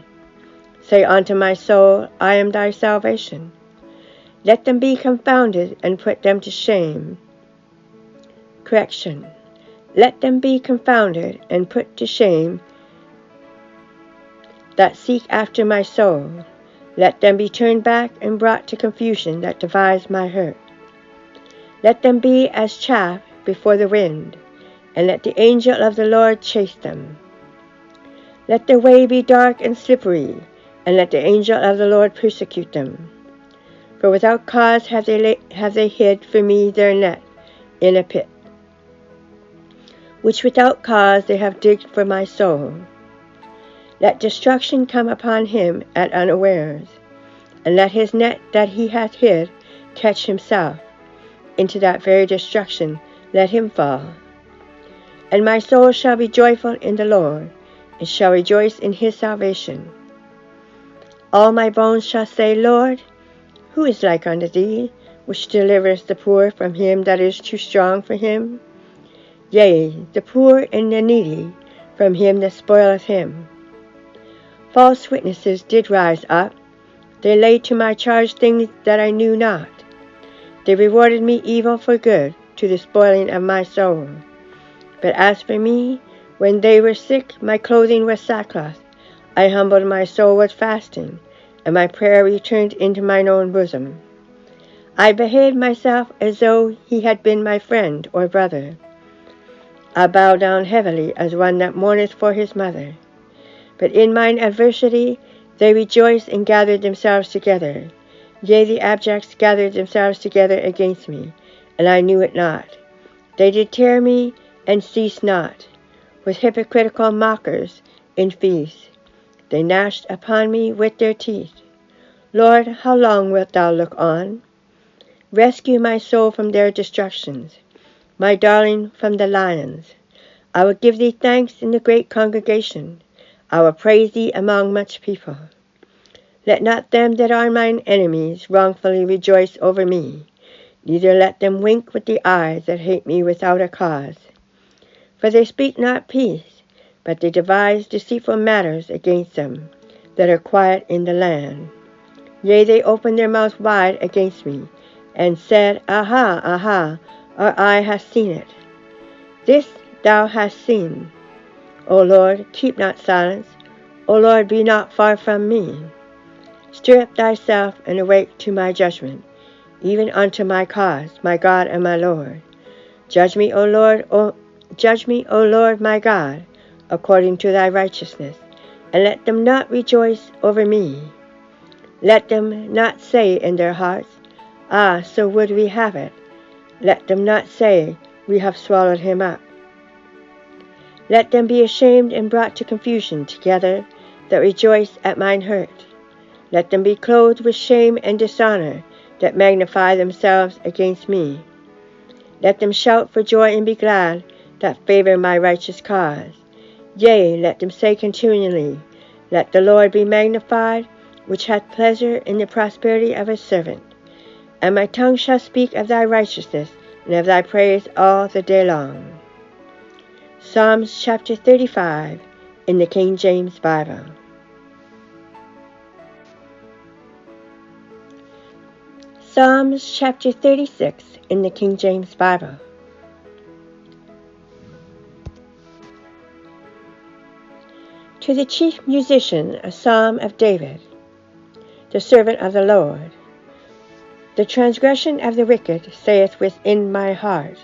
Say unto my soul, I am thy salvation. Let them be confounded, and put them to shame. Correction. Let them be confounded, and put to shame that seek after my soul. Let them be turned back and brought to confusion that devise my hurt. Let them be as chaff before the wind, and let the angel of the Lord chase them. Let their way be dark and slippery, and let the angel of the Lord persecute them. For without cause have they hid for me their net in a pit, which without cause they have digged for my soul. Let destruction come upon him at unawares, and let his net that he hath hid catch himself. Into that very destruction let him fall. And my soul shall be joyful in the Lord, and shall rejoice in his salvation. All my bones shall say, Lord, who is like unto thee, which delivereth the poor from him that is too strong for him? Yea, the poor and the needy from him that spoileth him. False witnesses did rise up. They laid to my charge things that I knew not. They rewarded me evil for good, to the spoiling of my soul. But as for me, when they were sick, my clothing was sackcloth. I humbled my soul with fasting, and my prayer returned into mine own bosom. I behaved myself as though he had been my friend or brother. I bowed down heavily as one that mourneth for his mother. But in mine adversity they rejoiced and gathered themselves together. Yea, the abjects gathered themselves together against me, and I knew it not. They did tear me, and ceased not, with hypocritical mockers in feasts. They gnashed upon me with their teeth. Lord, how long wilt thou look on? Rescue my soul from their destructions, my darling from the lions. I will give thee thanks in the great congregation. I will praise thee among much people. Let not them that are mine enemies wrongfully rejoice over me, neither let them wink with the eyes that hate me without a cause. For they speak not peace, but they devise deceitful matters against them that are quiet in the land. Yea, they opened their mouth wide against me, and said, Aha, aha, our eye hath seen it. This thou hast seen. O Lord, keep not silence. O Lord, be not far from me. Stir up thyself, and awake to my judgment, even unto my cause, my God and my Lord. Judge me, O Lord, my God, according to thy righteousness, and let them not rejoice over me. Let them not say in their hearts, Ah, so would we have it. Let them not say, We have swallowed him up. Let them be ashamed and brought to confusion together that rejoice at mine hurt. Let them be clothed with shame and dishonor that magnify themselves against me. Let them shout for joy and be glad that favor my righteous cause. Yea, let them say continually, Let the Lord be magnified, which hath pleasure in the prosperity of his servant. And my tongue shall speak of thy righteousness and of thy praise all the day long. Psalms chapter 35 in the King James Bible. Psalms chapter 36 in the King James Bible. To the chief musician, a psalm of David, the servant of the Lord. The transgression of the wicked saith within my heart,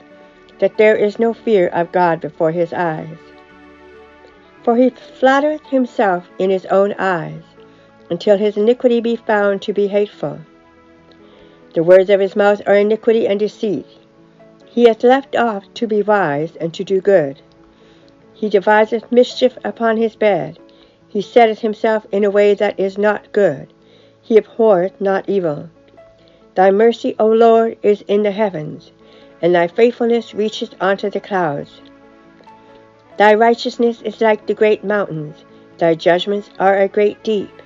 that there is no fear of God before his eyes. For he flattereth himself in his own eyes, until his iniquity be found to be hateful. The words of his mouth are iniquity and deceit. He hath left off to be wise and to do good. He deviseth mischief upon his bed. He setteth himself in a way that is not good. He abhorreth not evil. Thy mercy, O Lord, is in the heavens, and thy faithfulness reacheth unto the clouds. Thy righteousness is like the great mountains. Thy judgments are a great deep.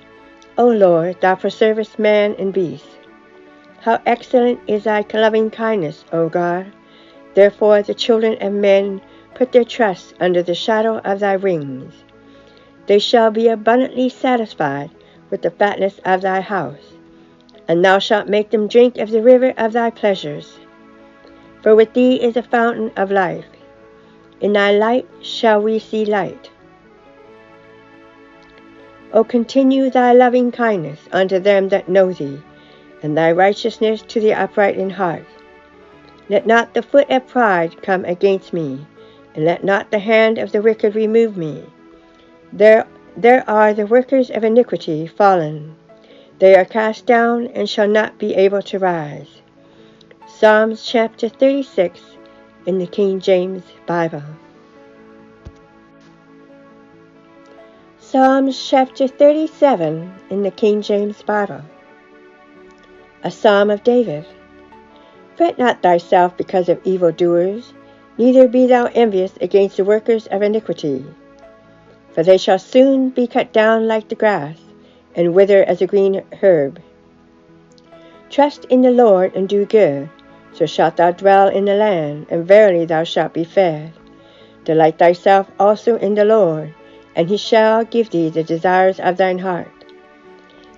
O Lord, thou preservest man and beast. How excellent is thy loving kindness, O God! Therefore the children of men put their trust under the shadow of thy wings. They shall be abundantly satisfied with the fatness of thy house, and thou shalt make them drink of the river of thy pleasures. For with thee is a fountain of life. In thy light shall we see light. O continue thy loving kindness unto them that know thee, and thy righteousness to the upright in heart. Let not the foot of pride come against me, and let not the hand of the wicked remove me. There are the workers of iniquity fallen. They are cast down and shall not be able to rise. Psalms chapter 36 in the King James Bible. Psalms chapter 37 in the King James Bible. A Psalm of David. Fret not thyself because of evildoers, neither be thou envious against the workers of iniquity. For they shall soon be cut down like the grass, and wither as a green herb. Trust in the Lord and do good, so shalt thou dwell in the land, and verily thou shalt be fed. Delight thyself also in the Lord, and he shall give thee the desires of thine heart.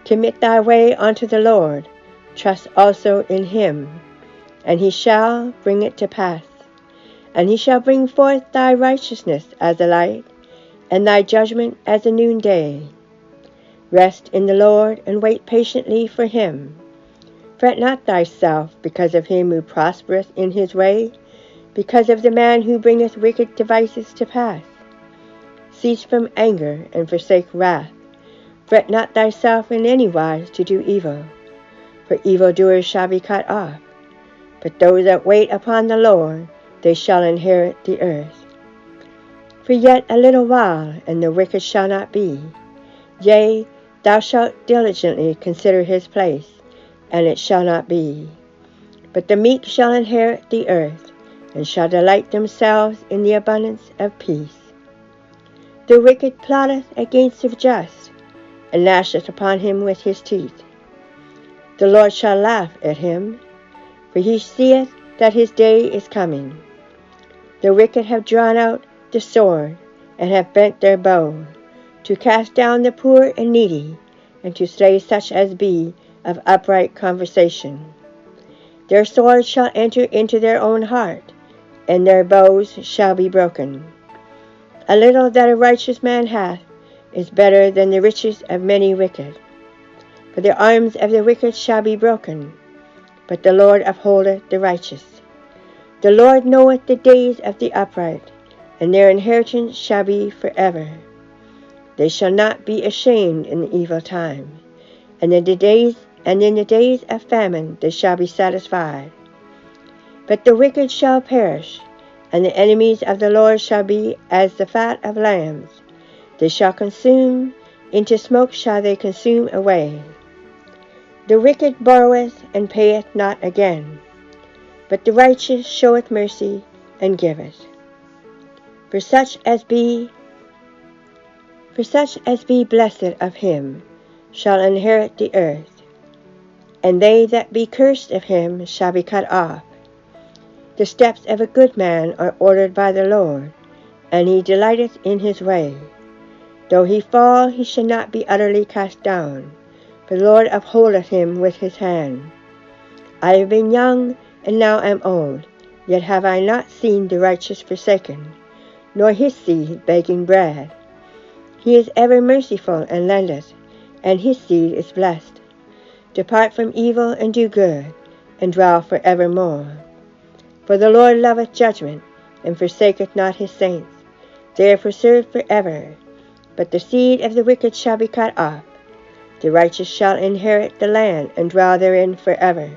Commit thy way unto the Lord, trust also in him, and he shall bring it to pass. And he shall bring forth thy righteousness as the light, and thy judgment as the noonday. Rest in the Lord, and wait patiently for him. Fret not thyself because of him who prospereth in his way, because of the man who bringeth wicked devices to pass. Cease from anger, and forsake wrath. Fret not thyself in any wise to do evil, for evildoers shall be cut off. But those that wait upon the Lord, they shall inherit the earth. For yet a little while, and the wicked shall not be. Yea, thou shalt diligently consider his place, and it shall not be. But the meek shall inherit the earth, and shall delight themselves in the abundance of peace. The wicked plotteth against the just, and gnasheth upon him with his teeth. The Lord shall laugh at him, for he seeth that his day is coming. The wicked have drawn out the sword, and have bent their bow, to cast down the poor and needy, and to slay such as be of upright conversation. Their swords shall enter into their own heart, and their bows shall be broken. A little that a righteous man hath is better than the riches of many wicked. For the arms of the wicked shall be broken, but the Lord upholdeth the righteous. The Lord knoweth the days of the upright, and their inheritance shall be forever. They shall not be ashamed in the evil time, and in the days of famine they shall be satisfied. But the wicked shall perish, and the enemies of the Lord shall be as the fat of lambs. They shall consume, into smoke shall they consume away. The wicked borroweth and payeth not again, but the righteous showeth mercy and giveth. For such as be blessed of him shall inherit the earth, and they that be cursed of him shall be cut off. The steps of a good man are ordered by the Lord, and he delighteth in his way. Though he fall, he shall not be utterly cast down, for the Lord upholdeth him with his hand. I have been young, and now am old, yet have I not seen the righteous forsaken, nor his seed begging bread. He is ever merciful and lendeth, and his seed is blessed. Depart from evil and do good, and dwell for evermore. For the Lord loveth judgment, and forsaketh not his saints. They are preserved forever. but the seed of the wicked shall be cut off. The righteous shall inherit the land, and dwell therein forever.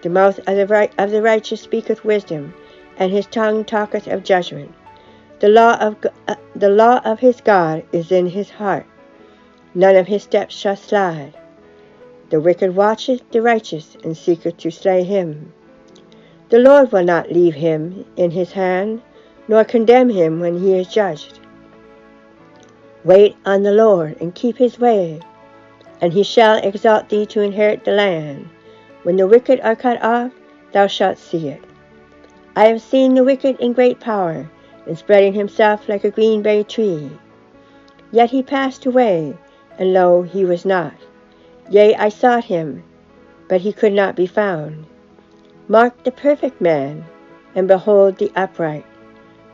The mouth of the righteous speaketh wisdom, and his tongue talketh of judgment. The law of his God is in his heart. None of his steps shall slide. The wicked watcheth the righteous, and seeketh to slay him. The Lord will not leave him in his hand, nor condemn him when he is judged. Wait on the Lord, and keep his way, and he shall exalt thee to inherit the land. When the wicked are cut off, thou shalt see it. I have seen the wicked in great power, and spreading himself like a green bay tree. Yet he passed away, and lo, he was not. Yea, I sought him, but he could not be found. Mark the perfect man, and behold the upright,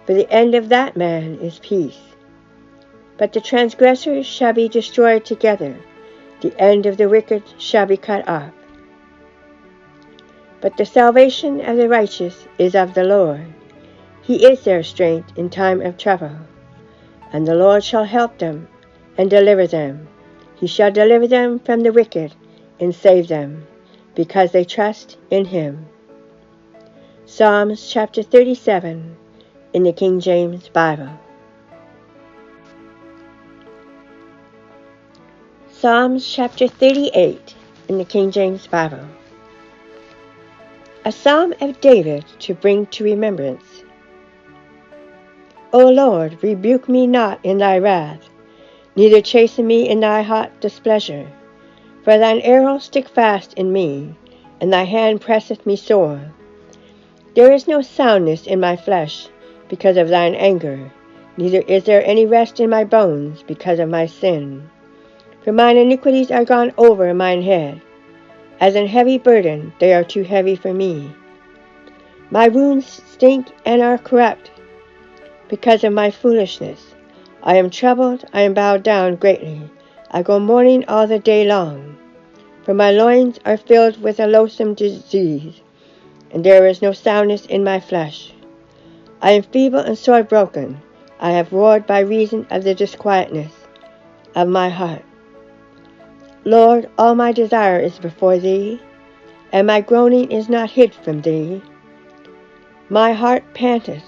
for the end of that man is peace. But the transgressors shall be destroyed together, the end of the wicked shall be cut off. But the salvation of the righteous is of the Lord. He is their strength in time of trouble. And the Lord shall help them, and deliver them. He shall deliver them from the wicked, and save them, because they trust in him. Psalms chapter 37 in the King James Bible. Psalms chapter 38 in the King James Bible. A psalm of David to bring to remembrance. O Lord, rebuke me not in thy wrath, neither chasten me in thy hot displeasure. For thine arrows stick fast in me, and thy hand presseth me sore. There is no soundness in my flesh because of thine anger, neither is there any rest in my bones because of my sin. For mine iniquities are gone over mine head. As an heavy burden, they are too heavy for me. My wounds stink and are corrupt because of my foolishness. I am troubled, I am bowed down greatly. I go mourning all the day long. For my loins are filled with a loathsome disease, and there is no soundness in my flesh. I am feeble and sore broken. I have roared by reason of the disquietness of my heart. Lord, all my desire is before thee, and my groaning is not hid from thee. My heart panteth,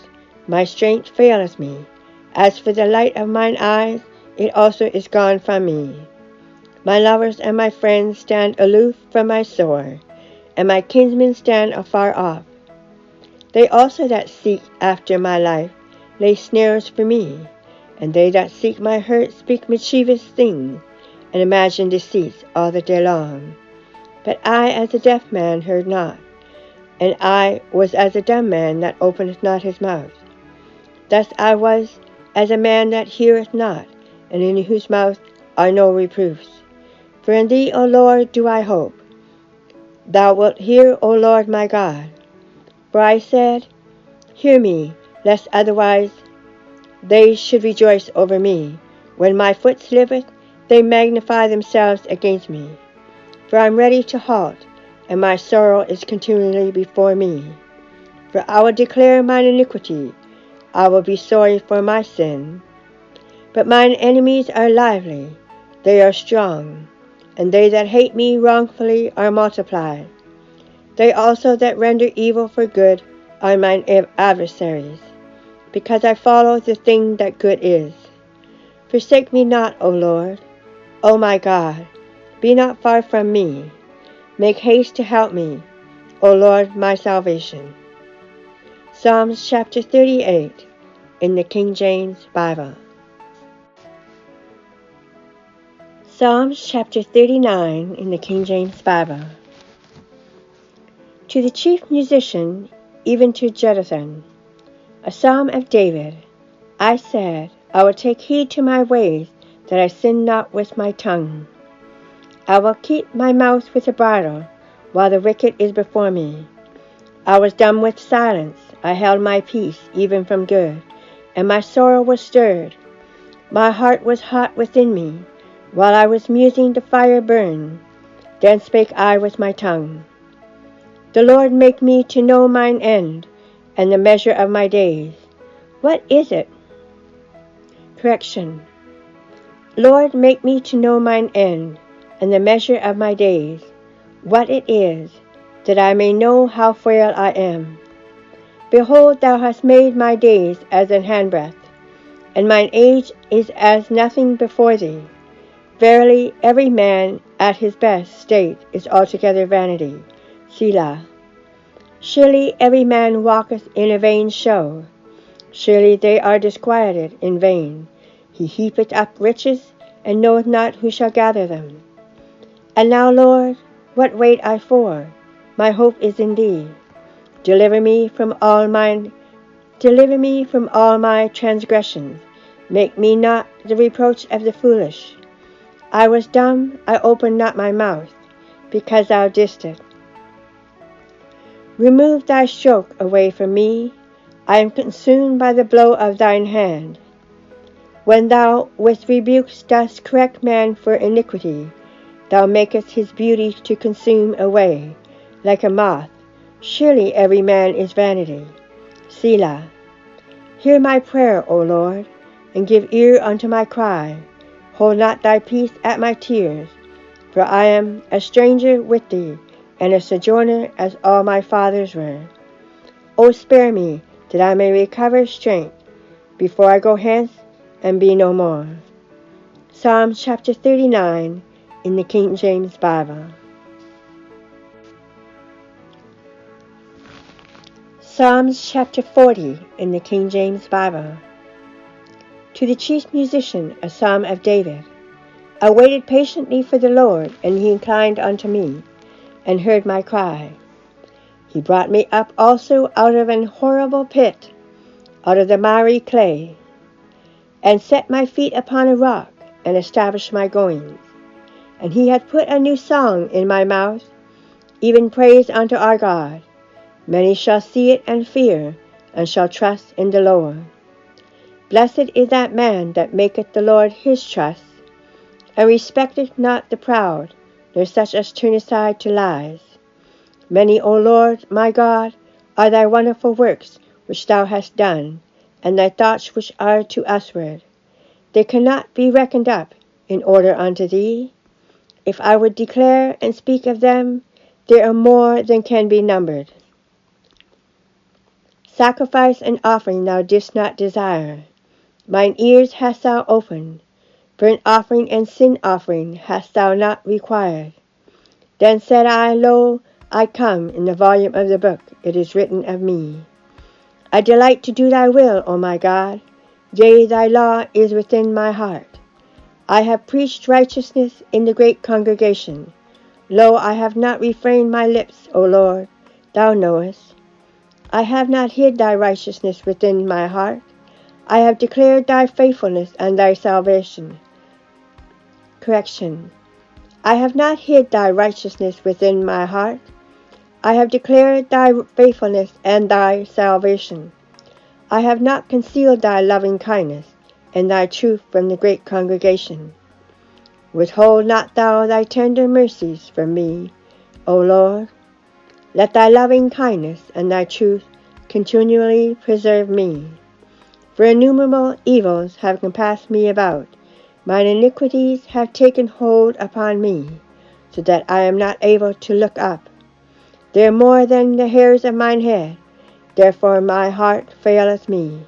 my strength faileth me. As for the light of mine eyes, it also is gone from me. My lovers and my friends stand aloof from my sore, and my kinsmen stand afar off. They also that seek after my life lay snares for me, and they that seek my hurt speak mischievous things, and imagine deceits all the day long. But I as a deaf man heard not, and I was as a dumb man that openeth not his mouth. Thus I was as a man that heareth not, and in whose mouth are no reproofs. For in thee, O Lord, do I hope. Thou wilt hear, O Lord my God. For I said, hear me, lest otherwise they should rejoice over me. When my foot slippeth, they magnify themselves against me. For I am ready to halt, and my sorrow is continually before me. For I will declare mine iniquity, I will be sorry for my sin. But mine enemies are lively, they are strong, and they that hate me wrongfully are multiplied. They also that render evil for good are mine adversaries, because I follow the thing that good is. Forsake me not, O Lord. O my God, be not far from me. Make haste to help me, O Lord, my salvation. Psalms chapter 38 in the King James Bible. Psalms chapter 39 in the King James Bible. To the chief musician, even to Jeduthun, a psalm of David. I said, I will take heed to my ways, that I sin not with my tongue. I will keep my mouth with a bridle, while the wicked is before me. I was dumb with silence, I held my peace, even from good, and my sorrow was stirred. My heart was hot within me, while I was musing the fire burn. Then spake I with my tongue. The Lord make me to know mine end, and the measure of my days. What is it? Correction. Lord, make me to know mine end, and the measure of my days, what it is, that I may know how frail I am. Behold, thou hast made my days as an handbreadth, and mine age is as nothing before thee. Verily, every man at his best state is altogether vanity. Selah. Surely every man walketh in a vain show. Surely they are disquieted in vain. He heapeth up riches, and knoweth not who shall gather them. And now, Lord, what wait I for? My hope is in thee. Deliver me from all my transgressions. Make me not the reproach of the foolish. I was dumb, I opened not my mouth, because thou didst it. Remove thy stroke away from me. I am consumed by the blow of thine hand. When thou with rebukes dost correct man for iniquity, thou makest his beauty to consume away, like a moth. Surely every man is vanity. Selah. Hear my prayer, O Lord, and give ear unto my cry. Hold not thy peace at my tears, for I am a stranger with thee, and a sojourner as all my fathers were. O spare me, that I may recover strength, before I go hence and be no more. Psalms chapter 39 in the King James Bible. Psalms chapter 40 in the King James Bible. To the chief musician, a psalm of David. I waited patiently for the Lord, and he inclined unto me, and heard my cry. He brought me up also out of an horrible pit, out of the miry clay, and set my feet upon a rock, and established my goings. And he hath put a new song in my mouth, even praise unto our God. Many shall see it and fear, and shall trust in the Lord. Blessed is that man that maketh the Lord his trust, and respecteth not the proud, nor such as turn aside to lies. Many, O Lord, my God, are thy wonderful works which thou hast done, and thy thoughts which are to usward. They cannot be reckoned up in order unto thee. If I would declare and speak of them, there are more than can be numbered. Sacrifice and offering thou didst not desire. Mine ears hast thou opened. Burnt offering and sin offering hast thou not required. Then said I, Lo, I come, in the volume of the book it is written of me. I delight to do thy will, O my God. Yea, thy law is within my heart. I have preached righteousness in the great congregation. Lo, I have not refrained my lips, O Lord, thou knowest. I have not hid thy righteousness within my heart. I have declared thy faithfulness and thy salvation. Correction. I have not hid thy righteousness within my heart. I have declared thy faithfulness and thy salvation. I have not concealed thy loving kindness and thy truth from the great congregation. Withhold not thou thy tender mercies from me, O Lord. Let thy loving kindness and thy truth continually preserve me. For innumerable evils have compassed me about. Mine iniquities have taken hold upon me, so that I am not able to look up. They are more than the hairs of mine head, therefore my heart faileth me.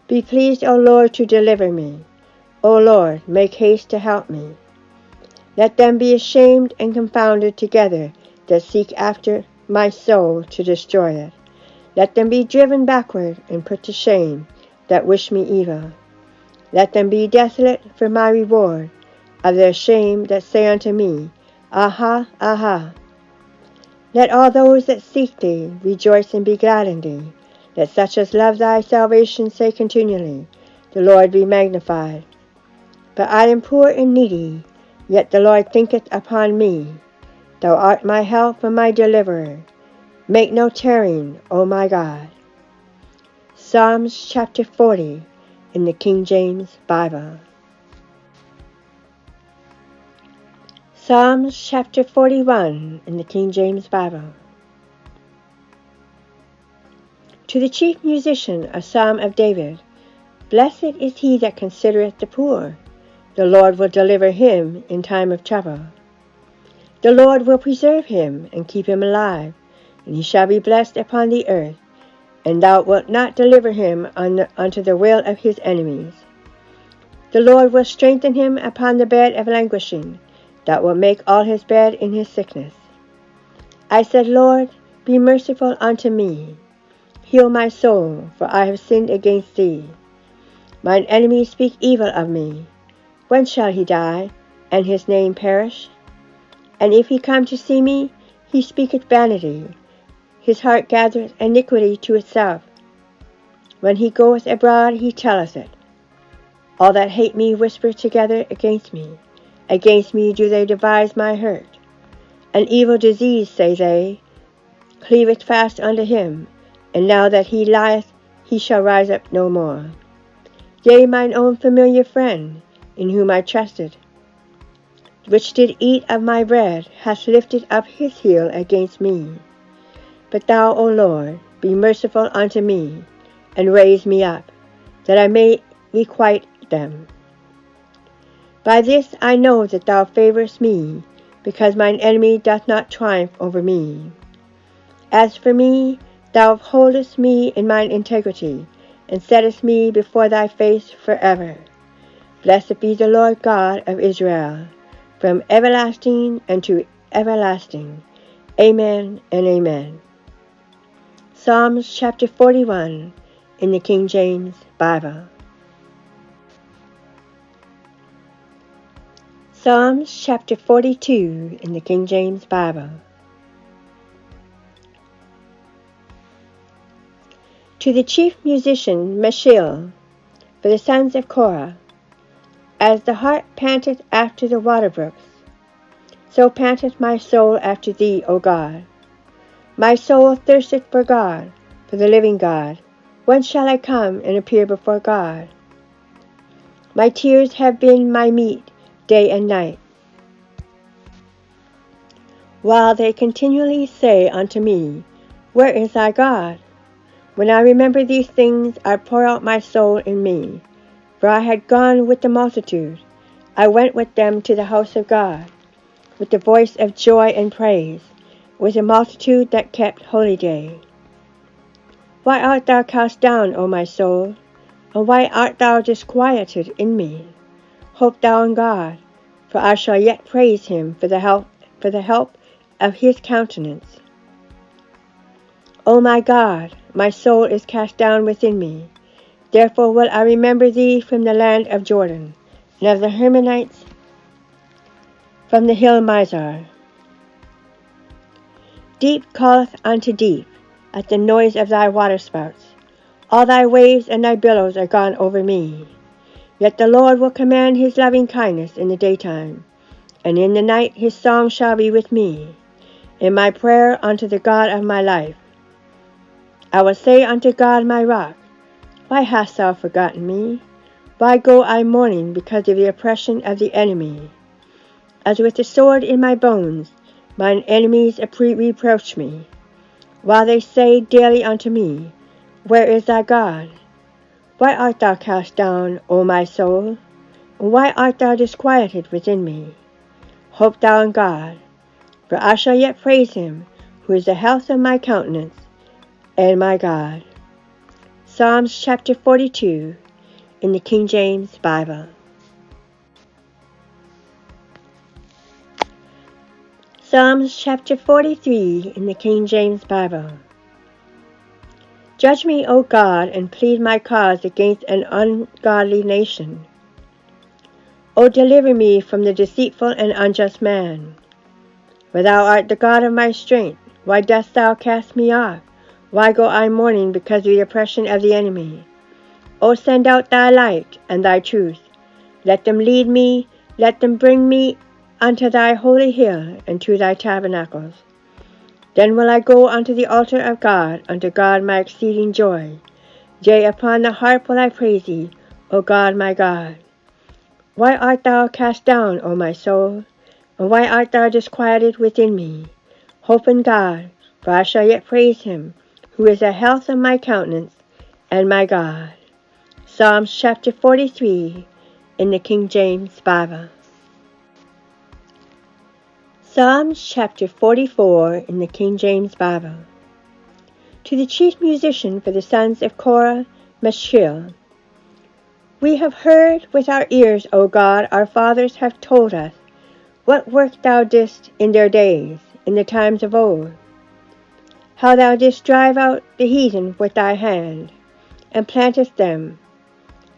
Be pleased, O Lord, to deliver me. O Lord, make haste to help me. Let them be ashamed and confounded together that seek after my soul to destroy it. Let them be driven backward and put to shame that wish me evil. Let them be desolate for my reward of their shame that say unto me, Aha, aha. Let all those that seek thee rejoice and be glad in thee. Let such as love thy salvation say continually, The Lord be magnified. But I am poor and needy, yet the Lord thinketh upon me. Thou art my help and my deliverer. Make no tarrying, O my God. Psalms chapter 40 in the King James Bible. Psalms chapter 41 in the King James Bible. To the chief musician, a psalm of David. Blessed is he that considereth the poor. The Lord will deliver him in time of trouble. The Lord will preserve him and keep him alive, and he shall be blessed upon the earth, and thou wilt not deliver him unto the will of his enemies. The Lord will strengthen him upon the bed of languishing, that will make all his bed in his sickness. I said, Lord, be merciful unto me. Heal my soul, for I have sinned against thee. Mine enemies speak evil of me. When shall he die, and his name perish? And if he come to see me, he speaketh vanity. His heart gathereth iniquity to itself. When he goeth abroad, he telleth it. All that hate me whisper together against me. Against me do they devise my hurt. An evil disease, say they, cleaveth fast unto him, and now that he lieth, he shall rise up no more. Yea, mine own familiar friend, in whom I trusted, which did eat of my bread, hath lifted up his heel against me. But thou, O Lord, be merciful unto me, and raise me up, that I may requite them. By this I know that thou favorest me, because mine enemy doth not triumph over me. As for me, thou upholdest me in mine integrity, and settest me before thy face forever. Blessed be the Lord God of Israel, from everlasting unto everlasting. Amen and amen. Psalms chapter 41 in the King James Bible. Psalms chapter 42 in the King James Bible. To the chief musician Meshael, for the sons of Korah, as the hart panteth after the water brooks, so panteth my soul after thee, O God. My soul thirsteth for God, for the living God. When shall I come and appear before God? My tears have been my meat day and night, while they continually say unto me, Where is thy God? When I remember these things, I pour out my soul in me. For I had gone with the multitude. I went with them to the house of God, with the voice of joy and praise, with a multitude that kept holy day. Why art thou cast down, O my soul? And why art thou disquieted in me? Hope thou in God, for I shall yet praise him for the help of his countenance. O my God, my soul is cast down within me. Therefore will I remember thee from the land of Jordan, and of the Hermonites from the hill Mizar. Deep calleth unto deep at the noise of thy waterspouts. All thy waves and thy billows are gone over me. Yet the Lord will command his loving kindness in the daytime, and in the night his song shall be with me, in my prayer unto the God of my life. I will say unto God my rock, Why hast thou forgotten me? Why go I mourning because of the oppression of the enemy? As with the sword in my bones, mine enemies reproach me, while they say daily unto me, Where is thy God? Why art thou cast down, O my soul? And why art thou disquieted within me? Hope thou in God, for I shall yet praise him, who is the health of my countenance, and my God. Psalms chapter 42 in the King James Bible. Psalms chapter 43 in the King James Bible. Judge me, O God, and plead my cause against an ungodly nation. O deliver me from the deceitful and unjust man. For thou art the God of my strength. Why dost thou cast me off? Why go I mourning because of the oppression of the enemy? O send out thy light and thy truth. Let them lead me, let them bring me unto thy holy hill and to thy tabernacles. Then will I go unto the altar of God, unto God my exceeding joy. Yea, upon the harp will I praise thee, O God my God. Why art thou cast down, O my soul? And why art thou disquieted within me? Hope in God, for I shall yet praise him, who is the health of my countenance, and my God. Psalms chapter 43 in the King James Bible. Psalms chapter 44 in the King James Bible. To the chief musician for the sons of Korah, Meshil. We have heard with our ears, O God, our fathers have told us, what work thou didst in their days, in the times of old. How thou didst drive out the heathen with thy hand, and plantest them.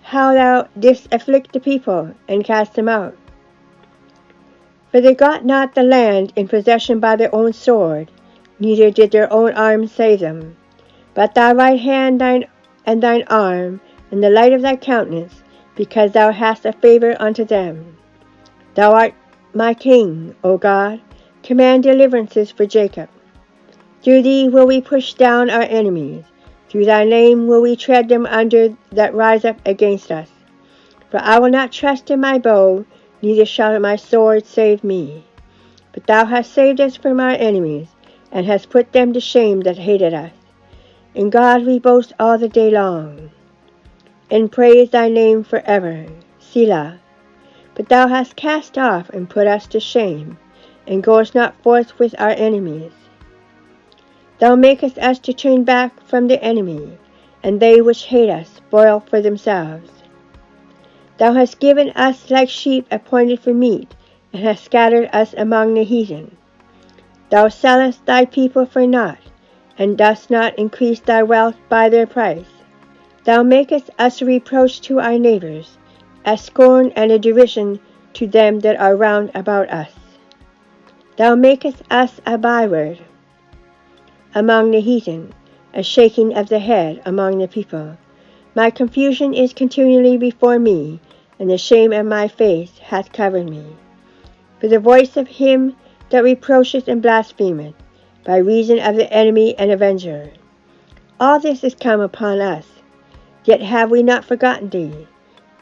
How thou didst afflict the people, and cast them out. For they got not the land in possession by their own sword, neither did their own arm save them. But thy right hand and thine arm, and the light of thy countenance, because thou hast a favor unto them. Thou art my King, O God, command deliverances for Jacob. Through thee will we push down our enemies. Through thy name will we tread them under that rise up against us. For I will not trust in my bow, neither shall my sword save me. But thou hast saved us from our enemies, and hast put them to shame that hated us. In God we boast all the day long, and praise thy name forever. Selah. But thou hast cast off and put us to shame, and goest not forth with our enemies. Thou makest us to turn back from the enemy, and they which hate us spoil for themselves. Thou hast given us like sheep appointed for meat, and hast scattered us among the heathen. Thou sellest thy people for naught, and dost not increase thy wealth by their price. Thou makest us a reproach to our neighbors, a scorn and a derision to them that are round about us. Thou makest us a byword among the heathen, a shaking of the head among the people. My confusion is continually before me, and the shame of my face hath covered me. For the voice of him that reproacheth and blasphemeth, by reason of the enemy and avenger. All this is come upon us, yet have we not forgotten thee,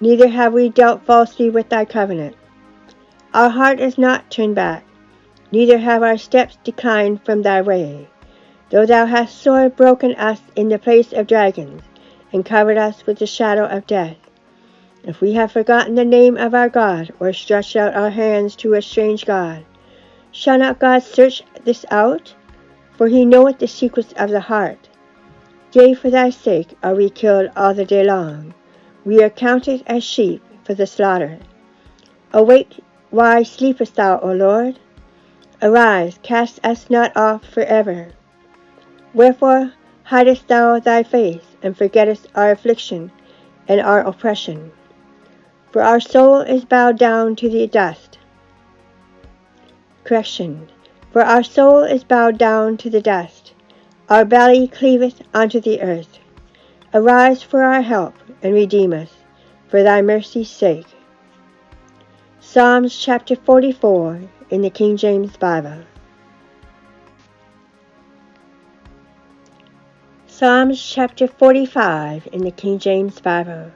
neither have we dealt falsely with thy covenant. Our heart is not turned back, neither have our steps declined from thy way. Though thou hast sore broken us in the place of dragons, and covered us with the shadow of death. If we have forgotten the name of our God, or stretched out our hands to a strange God, shall not God search this out? For he knoweth the secrets of the heart. Yea, for thy sake are we killed all the day long. We are counted as sheep for the slaughter. Awake, why sleepest thou, O Lord? Arise, cast us not off forever. Wherefore hidest thou thy face, and forgettest our affliction and our oppression? For our soul is bowed down to the dust. For our soul is bowed down to the dust. Our belly cleaveth unto the earth. Arise for our help, and redeem us, for thy mercy's sake. Psalms chapter 44 in the King James Bible. Psalms chapter 45 in the King James Bible.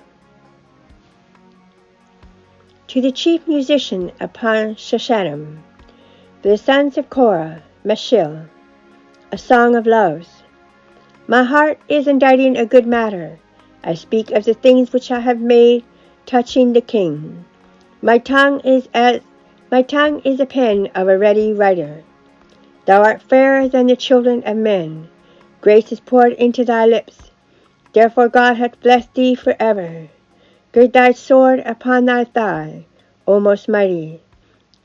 To the chief musician upon Shoshanim, for the sons of Korah, Meshil, a song of loves. My heart is inditing a good matter. I speak of the things which I have made touching the king. My tongue is a pen of a ready writer. Thou art fairer than the children of men. Grace is poured into thy lips. Therefore God hath blessed thee forever. Gird thy sword upon thy thigh, O most mighty,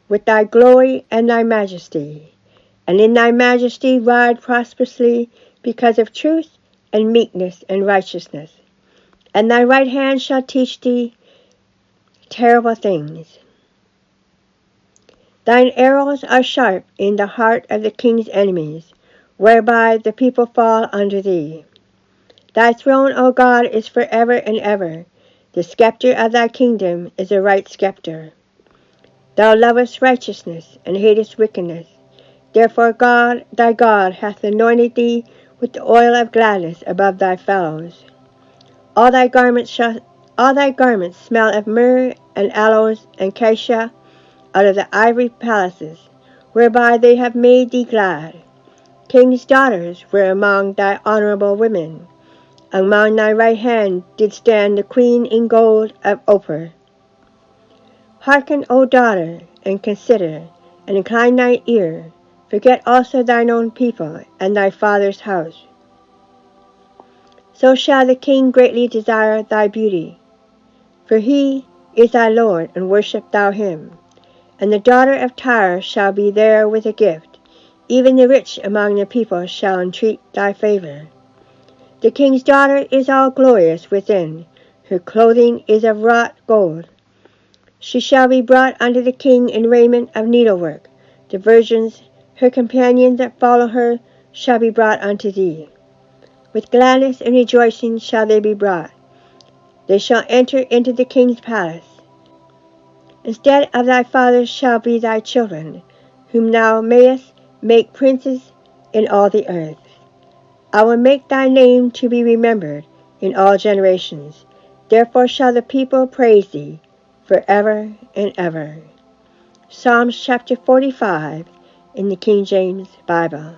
with thy glory and thy majesty. And in thy majesty ride prosperously because of truth and meekness and righteousness. And thy right hand shall teach thee terrible things. Thine arrows are sharp in the heart of the king's enemies, whereby the people fall under thee. Thy throne, O God, is forever and ever. The scepter of thy kingdom is a right scepter. Thou lovest righteousness, and hatest wickedness. Therefore God, thy God, hath anointed thee with the oil of gladness above thy fellows. All thy garments smell of myrrh and aloes and cassia out of the ivory palaces, whereby they have made thee glad. King's daughters were among thy honorable women. Among thy right hand did stand the queen in gold of Ophir. Hearken, O daughter, and consider, and incline thine ear. Forget also thine own people, and thy father's house. So shall the king greatly desire thy beauty. For he is thy Lord, and worship thou him. And the daughter of Tyre shall be there with a gift. Even the rich among the people shall entreat thy favor. The king's daughter is all glorious within. Her clothing is of wrought gold. She shall be brought unto the king in raiment of needlework. The virgins, her companions that follow her, shall be brought unto thee. With gladness and rejoicing shall they be brought. They shall enter into the king's palace. Instead of thy fathers shall be thy children, whom thou mayest make princes in all the earth. I will make thy name to be remembered in all generations. Therefore shall the people praise thee forever and ever. Psalms chapter 45 in the King James Bible.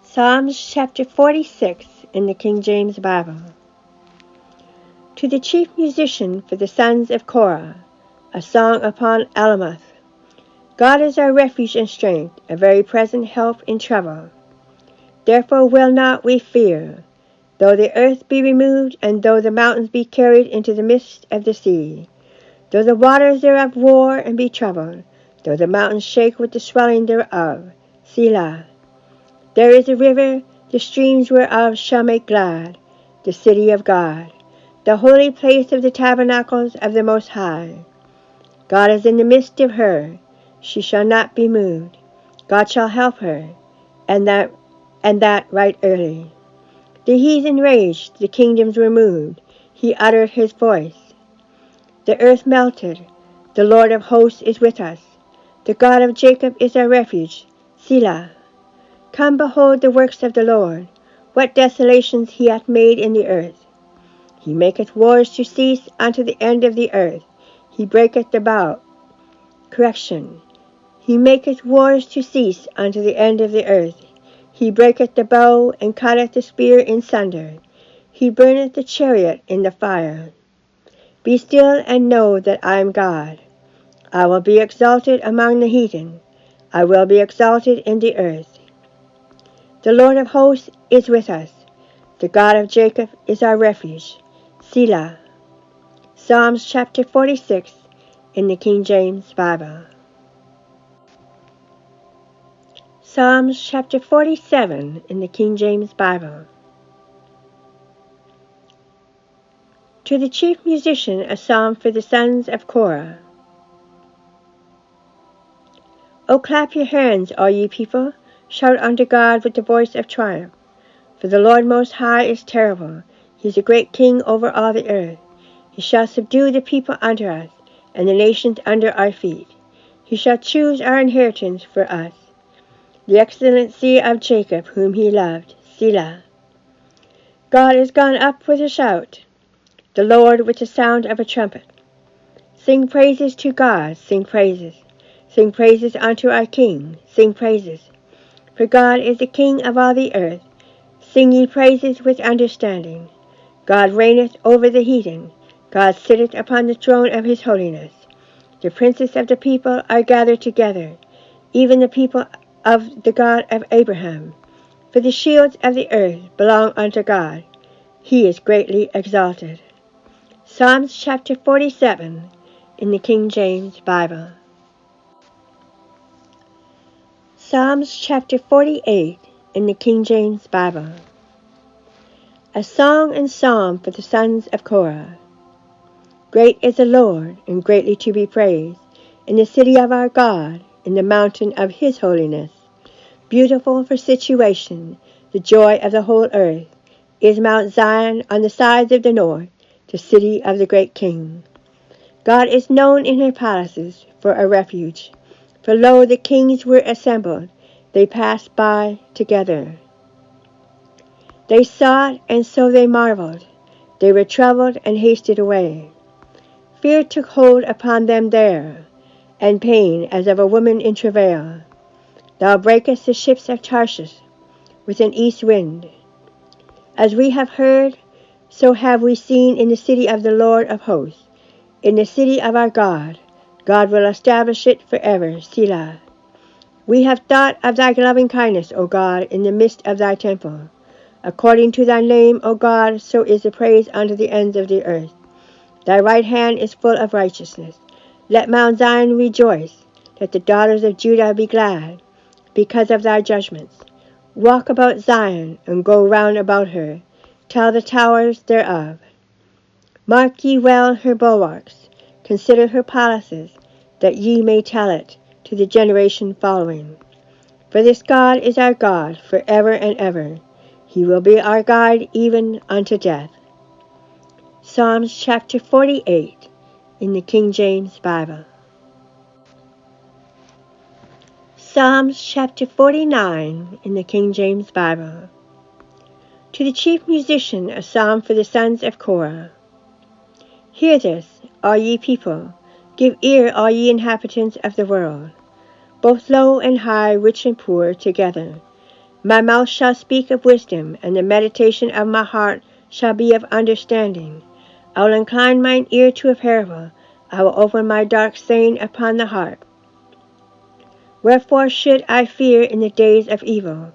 Psalms chapter 46 in the King James Bible. To the chief musician for the sons of Korah, a song upon Alamoth. God is our refuge and strength, a very present help in trouble. Therefore will not we fear, though the earth be removed, and though the mountains be carried into the midst of the sea, though the waters thereof roar and be troubled, though the mountains shake with the swelling thereof. Selah. There is a river, the streams whereof shall make glad the city of God, the holy place of the tabernacles of the Most High. God is in the midst of her, she shall not be moved. God shall help her, and that right early. The heathen raged, the kingdoms were moved. He uttered his voice. The earth melted. The Lord of hosts is with us. The God of Jacob is our refuge. Selah. Come, behold the works of the Lord, what desolations he hath made in the earth. He maketh wars to cease unto the end of the earth. He breaketh the bow. He maketh wars to cease unto the end of the earth. He breaketh the bow, and cutteth the spear in sunder. He burneth the chariot in the fire. Be still, and know that I am God. I will be exalted among the heathen. I will be exalted in the earth. The Lord of hosts is with us. The God of Jacob is our refuge. Selah. Psalms chapter 46 in the King James Bible. Psalms chapter 47 in the King James Bible. To the chief musician, a psalm for the sons of Korah. O clap your hands, all ye people. Shout unto God with the voice of triumph. For the Lord Most High is terrible. He is a great king over all the earth. He shall subdue the people under us, and the nations under our feet. He shall choose our inheritance for us, the excellency of Jacob, whom he loved. Selah. God is gone up with a shout, the Lord with the sound of a trumpet. Sing praises to God, sing praises. Sing praises unto our King, sing praises. For God is the King of all the earth. Sing ye praises with understanding. God reigneth over the heathen. God sitteth upon the throne of his holiness. The princes of the people are gathered together, even the people of the God of Abraham. For the shields of the earth belong unto God. He is greatly exalted. Psalms chapter 47 in the King James Bible. Psalms chapter 48 in the King James Bible. A song and psalm for the sons of Korah. Great is the Lord, and greatly to be praised, in the city of our God, in the mountain of his holiness. Beautiful for situation, the joy of the whole earth, is Mount Zion on the sides of the north, the city of the great King. God is known in her palaces for a refuge. For lo, the kings were assembled, they passed by together. They saw it, and so they marveled. They were troubled and hasted away. Fear took hold upon them there, and pain as of a woman in travail. Thou breakest the ships of Tarshish with an east wind. As we have heard, So have we seen in the city of the Lord of hosts, in the city of our God. God will establish it forever. Selah. We have thought of thy loving kindness, O God, in the midst of thy temple. According to thy name, O God, so is the praise unto the ends of the earth. Thy right hand is full of righteousness. Let Mount Zion rejoice. Let the daughters of Judah be glad, because of thy judgments. Walk about Zion, and go round about her. Tell the towers thereof. Mark ye well her bulwarks. Consider her palaces, that ye may tell it to the generation following. For this God is our God forever and ever. He will be our guide even unto death. Psalms chapter 48 in the King James Bible. Psalms chapter 49 in the King James Bible. To the chief musician, a psalm for the sons of Korah. Hear this, all ye people. Give ear, all ye inhabitants of the world, both low and high, rich and poor, together. My mouth shall speak of wisdom, and the meditation of my heart shall be of understanding. I will incline mine ear to a parable. I will open my dark saying upon the harp. Wherefore should I fear in the days of evil,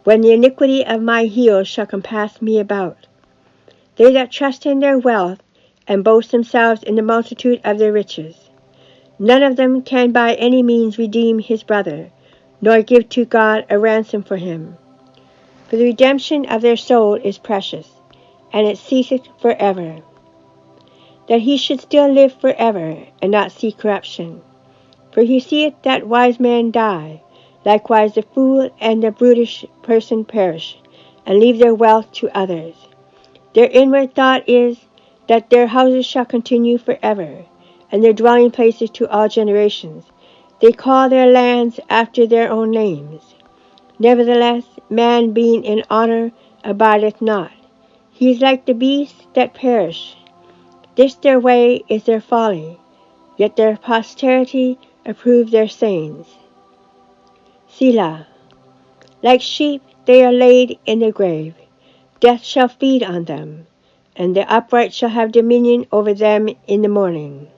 when the iniquity of my heel shall compass me about? They that trust in their wealth, and boast themselves in the multitude of their riches. None of them can by any means redeem his brother, nor give to God a ransom for him. For the redemption of their soul is precious, and it ceaseth forever. That he should still live forever, and not see corruption. For he seeth that wise man die, likewise the fool and the brutish person perish, and leave their wealth to others. Their inward thought is, that their houses shall continue forever, and their dwelling places to all generations. They call their lands after their own names. Nevertheless, man being in honor abideth not. He is like the beasts that perish. This their way is their folly, yet their posterity approve their sayings. Selah. Like sheep they are laid in the grave. Death shall feed on them, and the upright shall have dominion over them in the morning.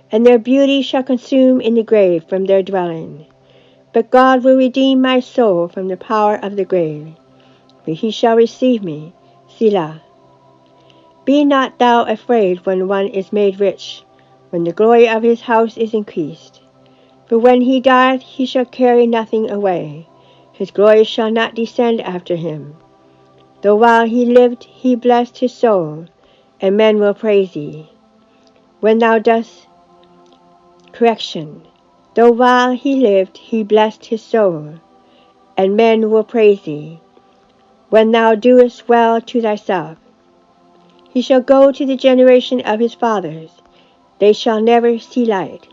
And their beauty shall consume in the grave from their dwelling. But God will redeem my soul from the power of the grave, for he shall receive me. Selah. Be not thou afraid when one is made rich, when the glory of his house is increased. For when he dieth, he shall carry nothing away. His glory shall not descend after him. Though while he lived, he blessed his soul, and men will praise thee. When thou dost correction, though while he lived, he blessed his soul, and men will praise thee. When thou doest well to thyself, he shall go to the generation of his fathers. They shall never see light.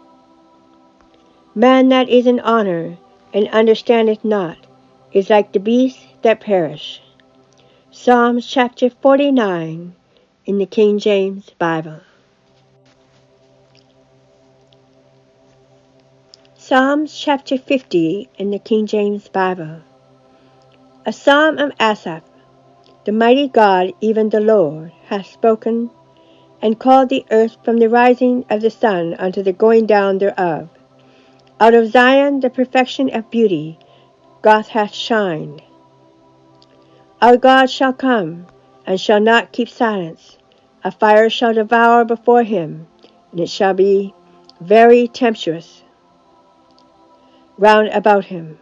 Man that is in honor, and understandeth not, is like the beasts that perish. Psalms chapter 49 in the King James Bible. Psalms chapter 50 in the King James Bible. A psalm of Asaph. The mighty God, even the Lord, hath spoken, and called the earth from the rising of the sun unto the going down thereof. Out of Zion the perfection of beauty, God hath shined. Our God shall come, and shall not keep silence. A fire shall devour before him, and it shall be very tempestuous round about him.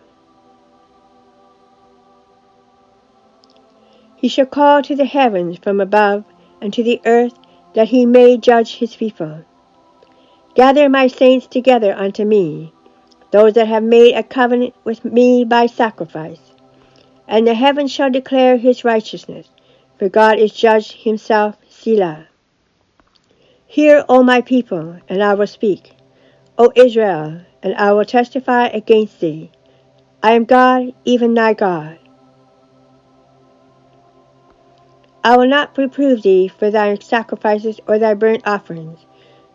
He shall call to the heavens from above, and to the earth, that he may judge his people. Gather my saints together unto me, those that have made a covenant with me by sacrifice. And the heavens shall declare his righteousness, for God is judge himself. Selah. Hear, O my people, and I will speak. O Israel, and I will testify against thee. I am God, even thy God. I will not reprove thee for thy sacrifices or thy burnt offerings,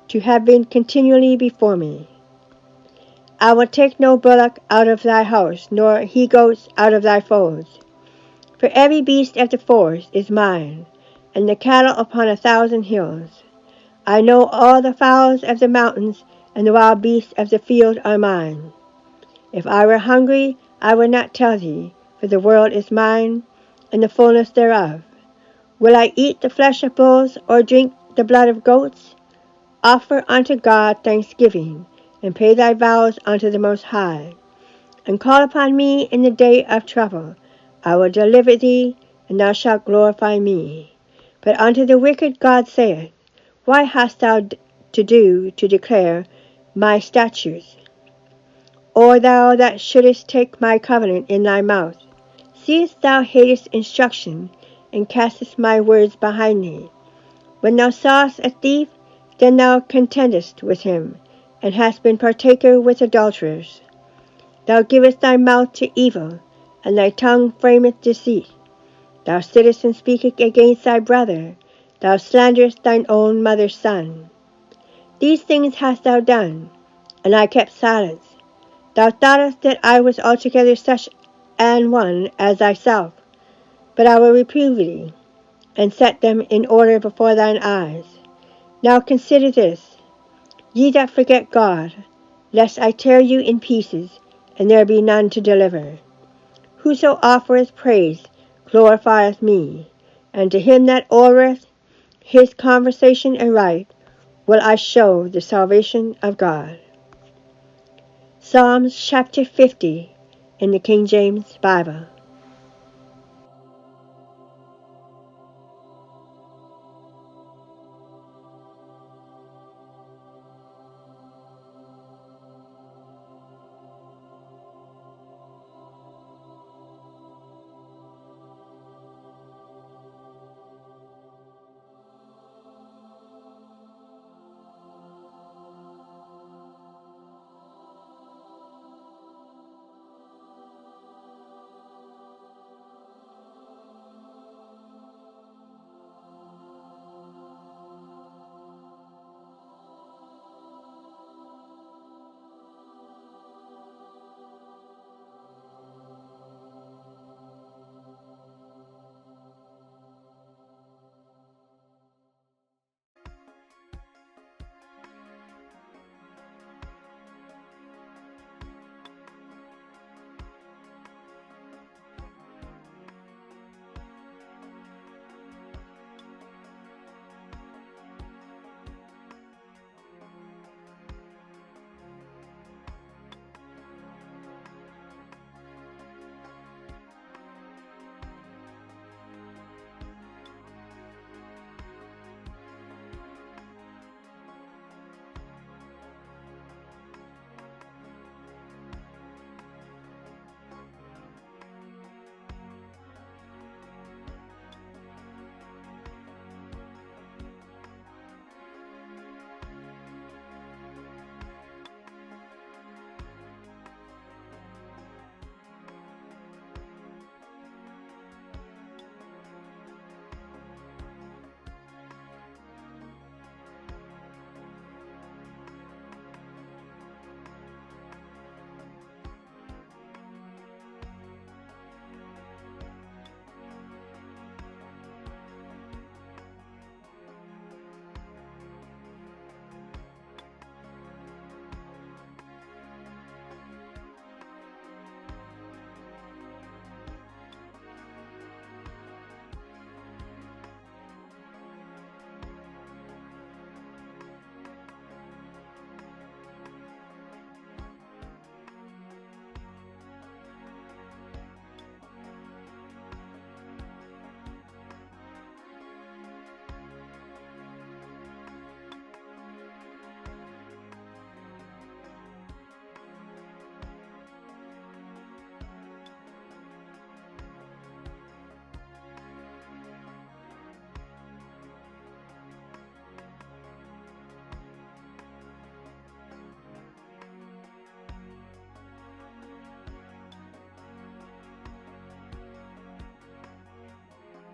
to have been continually before me. I will take no bullock out of thy house, nor he-goats out of thy folds. For every beast of the forest is mine, and the cattle upon 1,000 hills. I know all the fowls of the mountains, and the wild beasts of the field are mine. If I were hungry, I would not tell thee, for the world is mine, and the fullness thereof. Will I eat the flesh of bulls, or drink the blood of goats? Offer unto God thanksgiving, and pay thy vows unto the Most High. And call upon me in the day of trouble. I will deliver thee, and thou shalt glorify me. But unto the wicked God saith, Why hast thou to declare my statutes? Or thou that shouldest take my covenant in thy mouth? Seest thou hatest instruction, and castest my words behind thee? When thou sawest a thief, then thou contendest with him, and hast been partaker with adulterers. Thou givest thy mouth to evil, and thy tongue frameth deceit. Thou sittest and speakest against thy brother. Thou slanderest thine own mother's son. These things hast thou done, and I kept silence. Thou thoughtest that I was altogether such an one as thyself. But I will reprove thee, and set them in order before thine eyes. Now consider this, ye that forget God, lest I tear you in pieces, and there be none to deliver. Whoso offereth praise glorifieth me, and to him that ordereth his conversation aright will I show the salvation of God. Psalms chapter 50 in the King James Bible.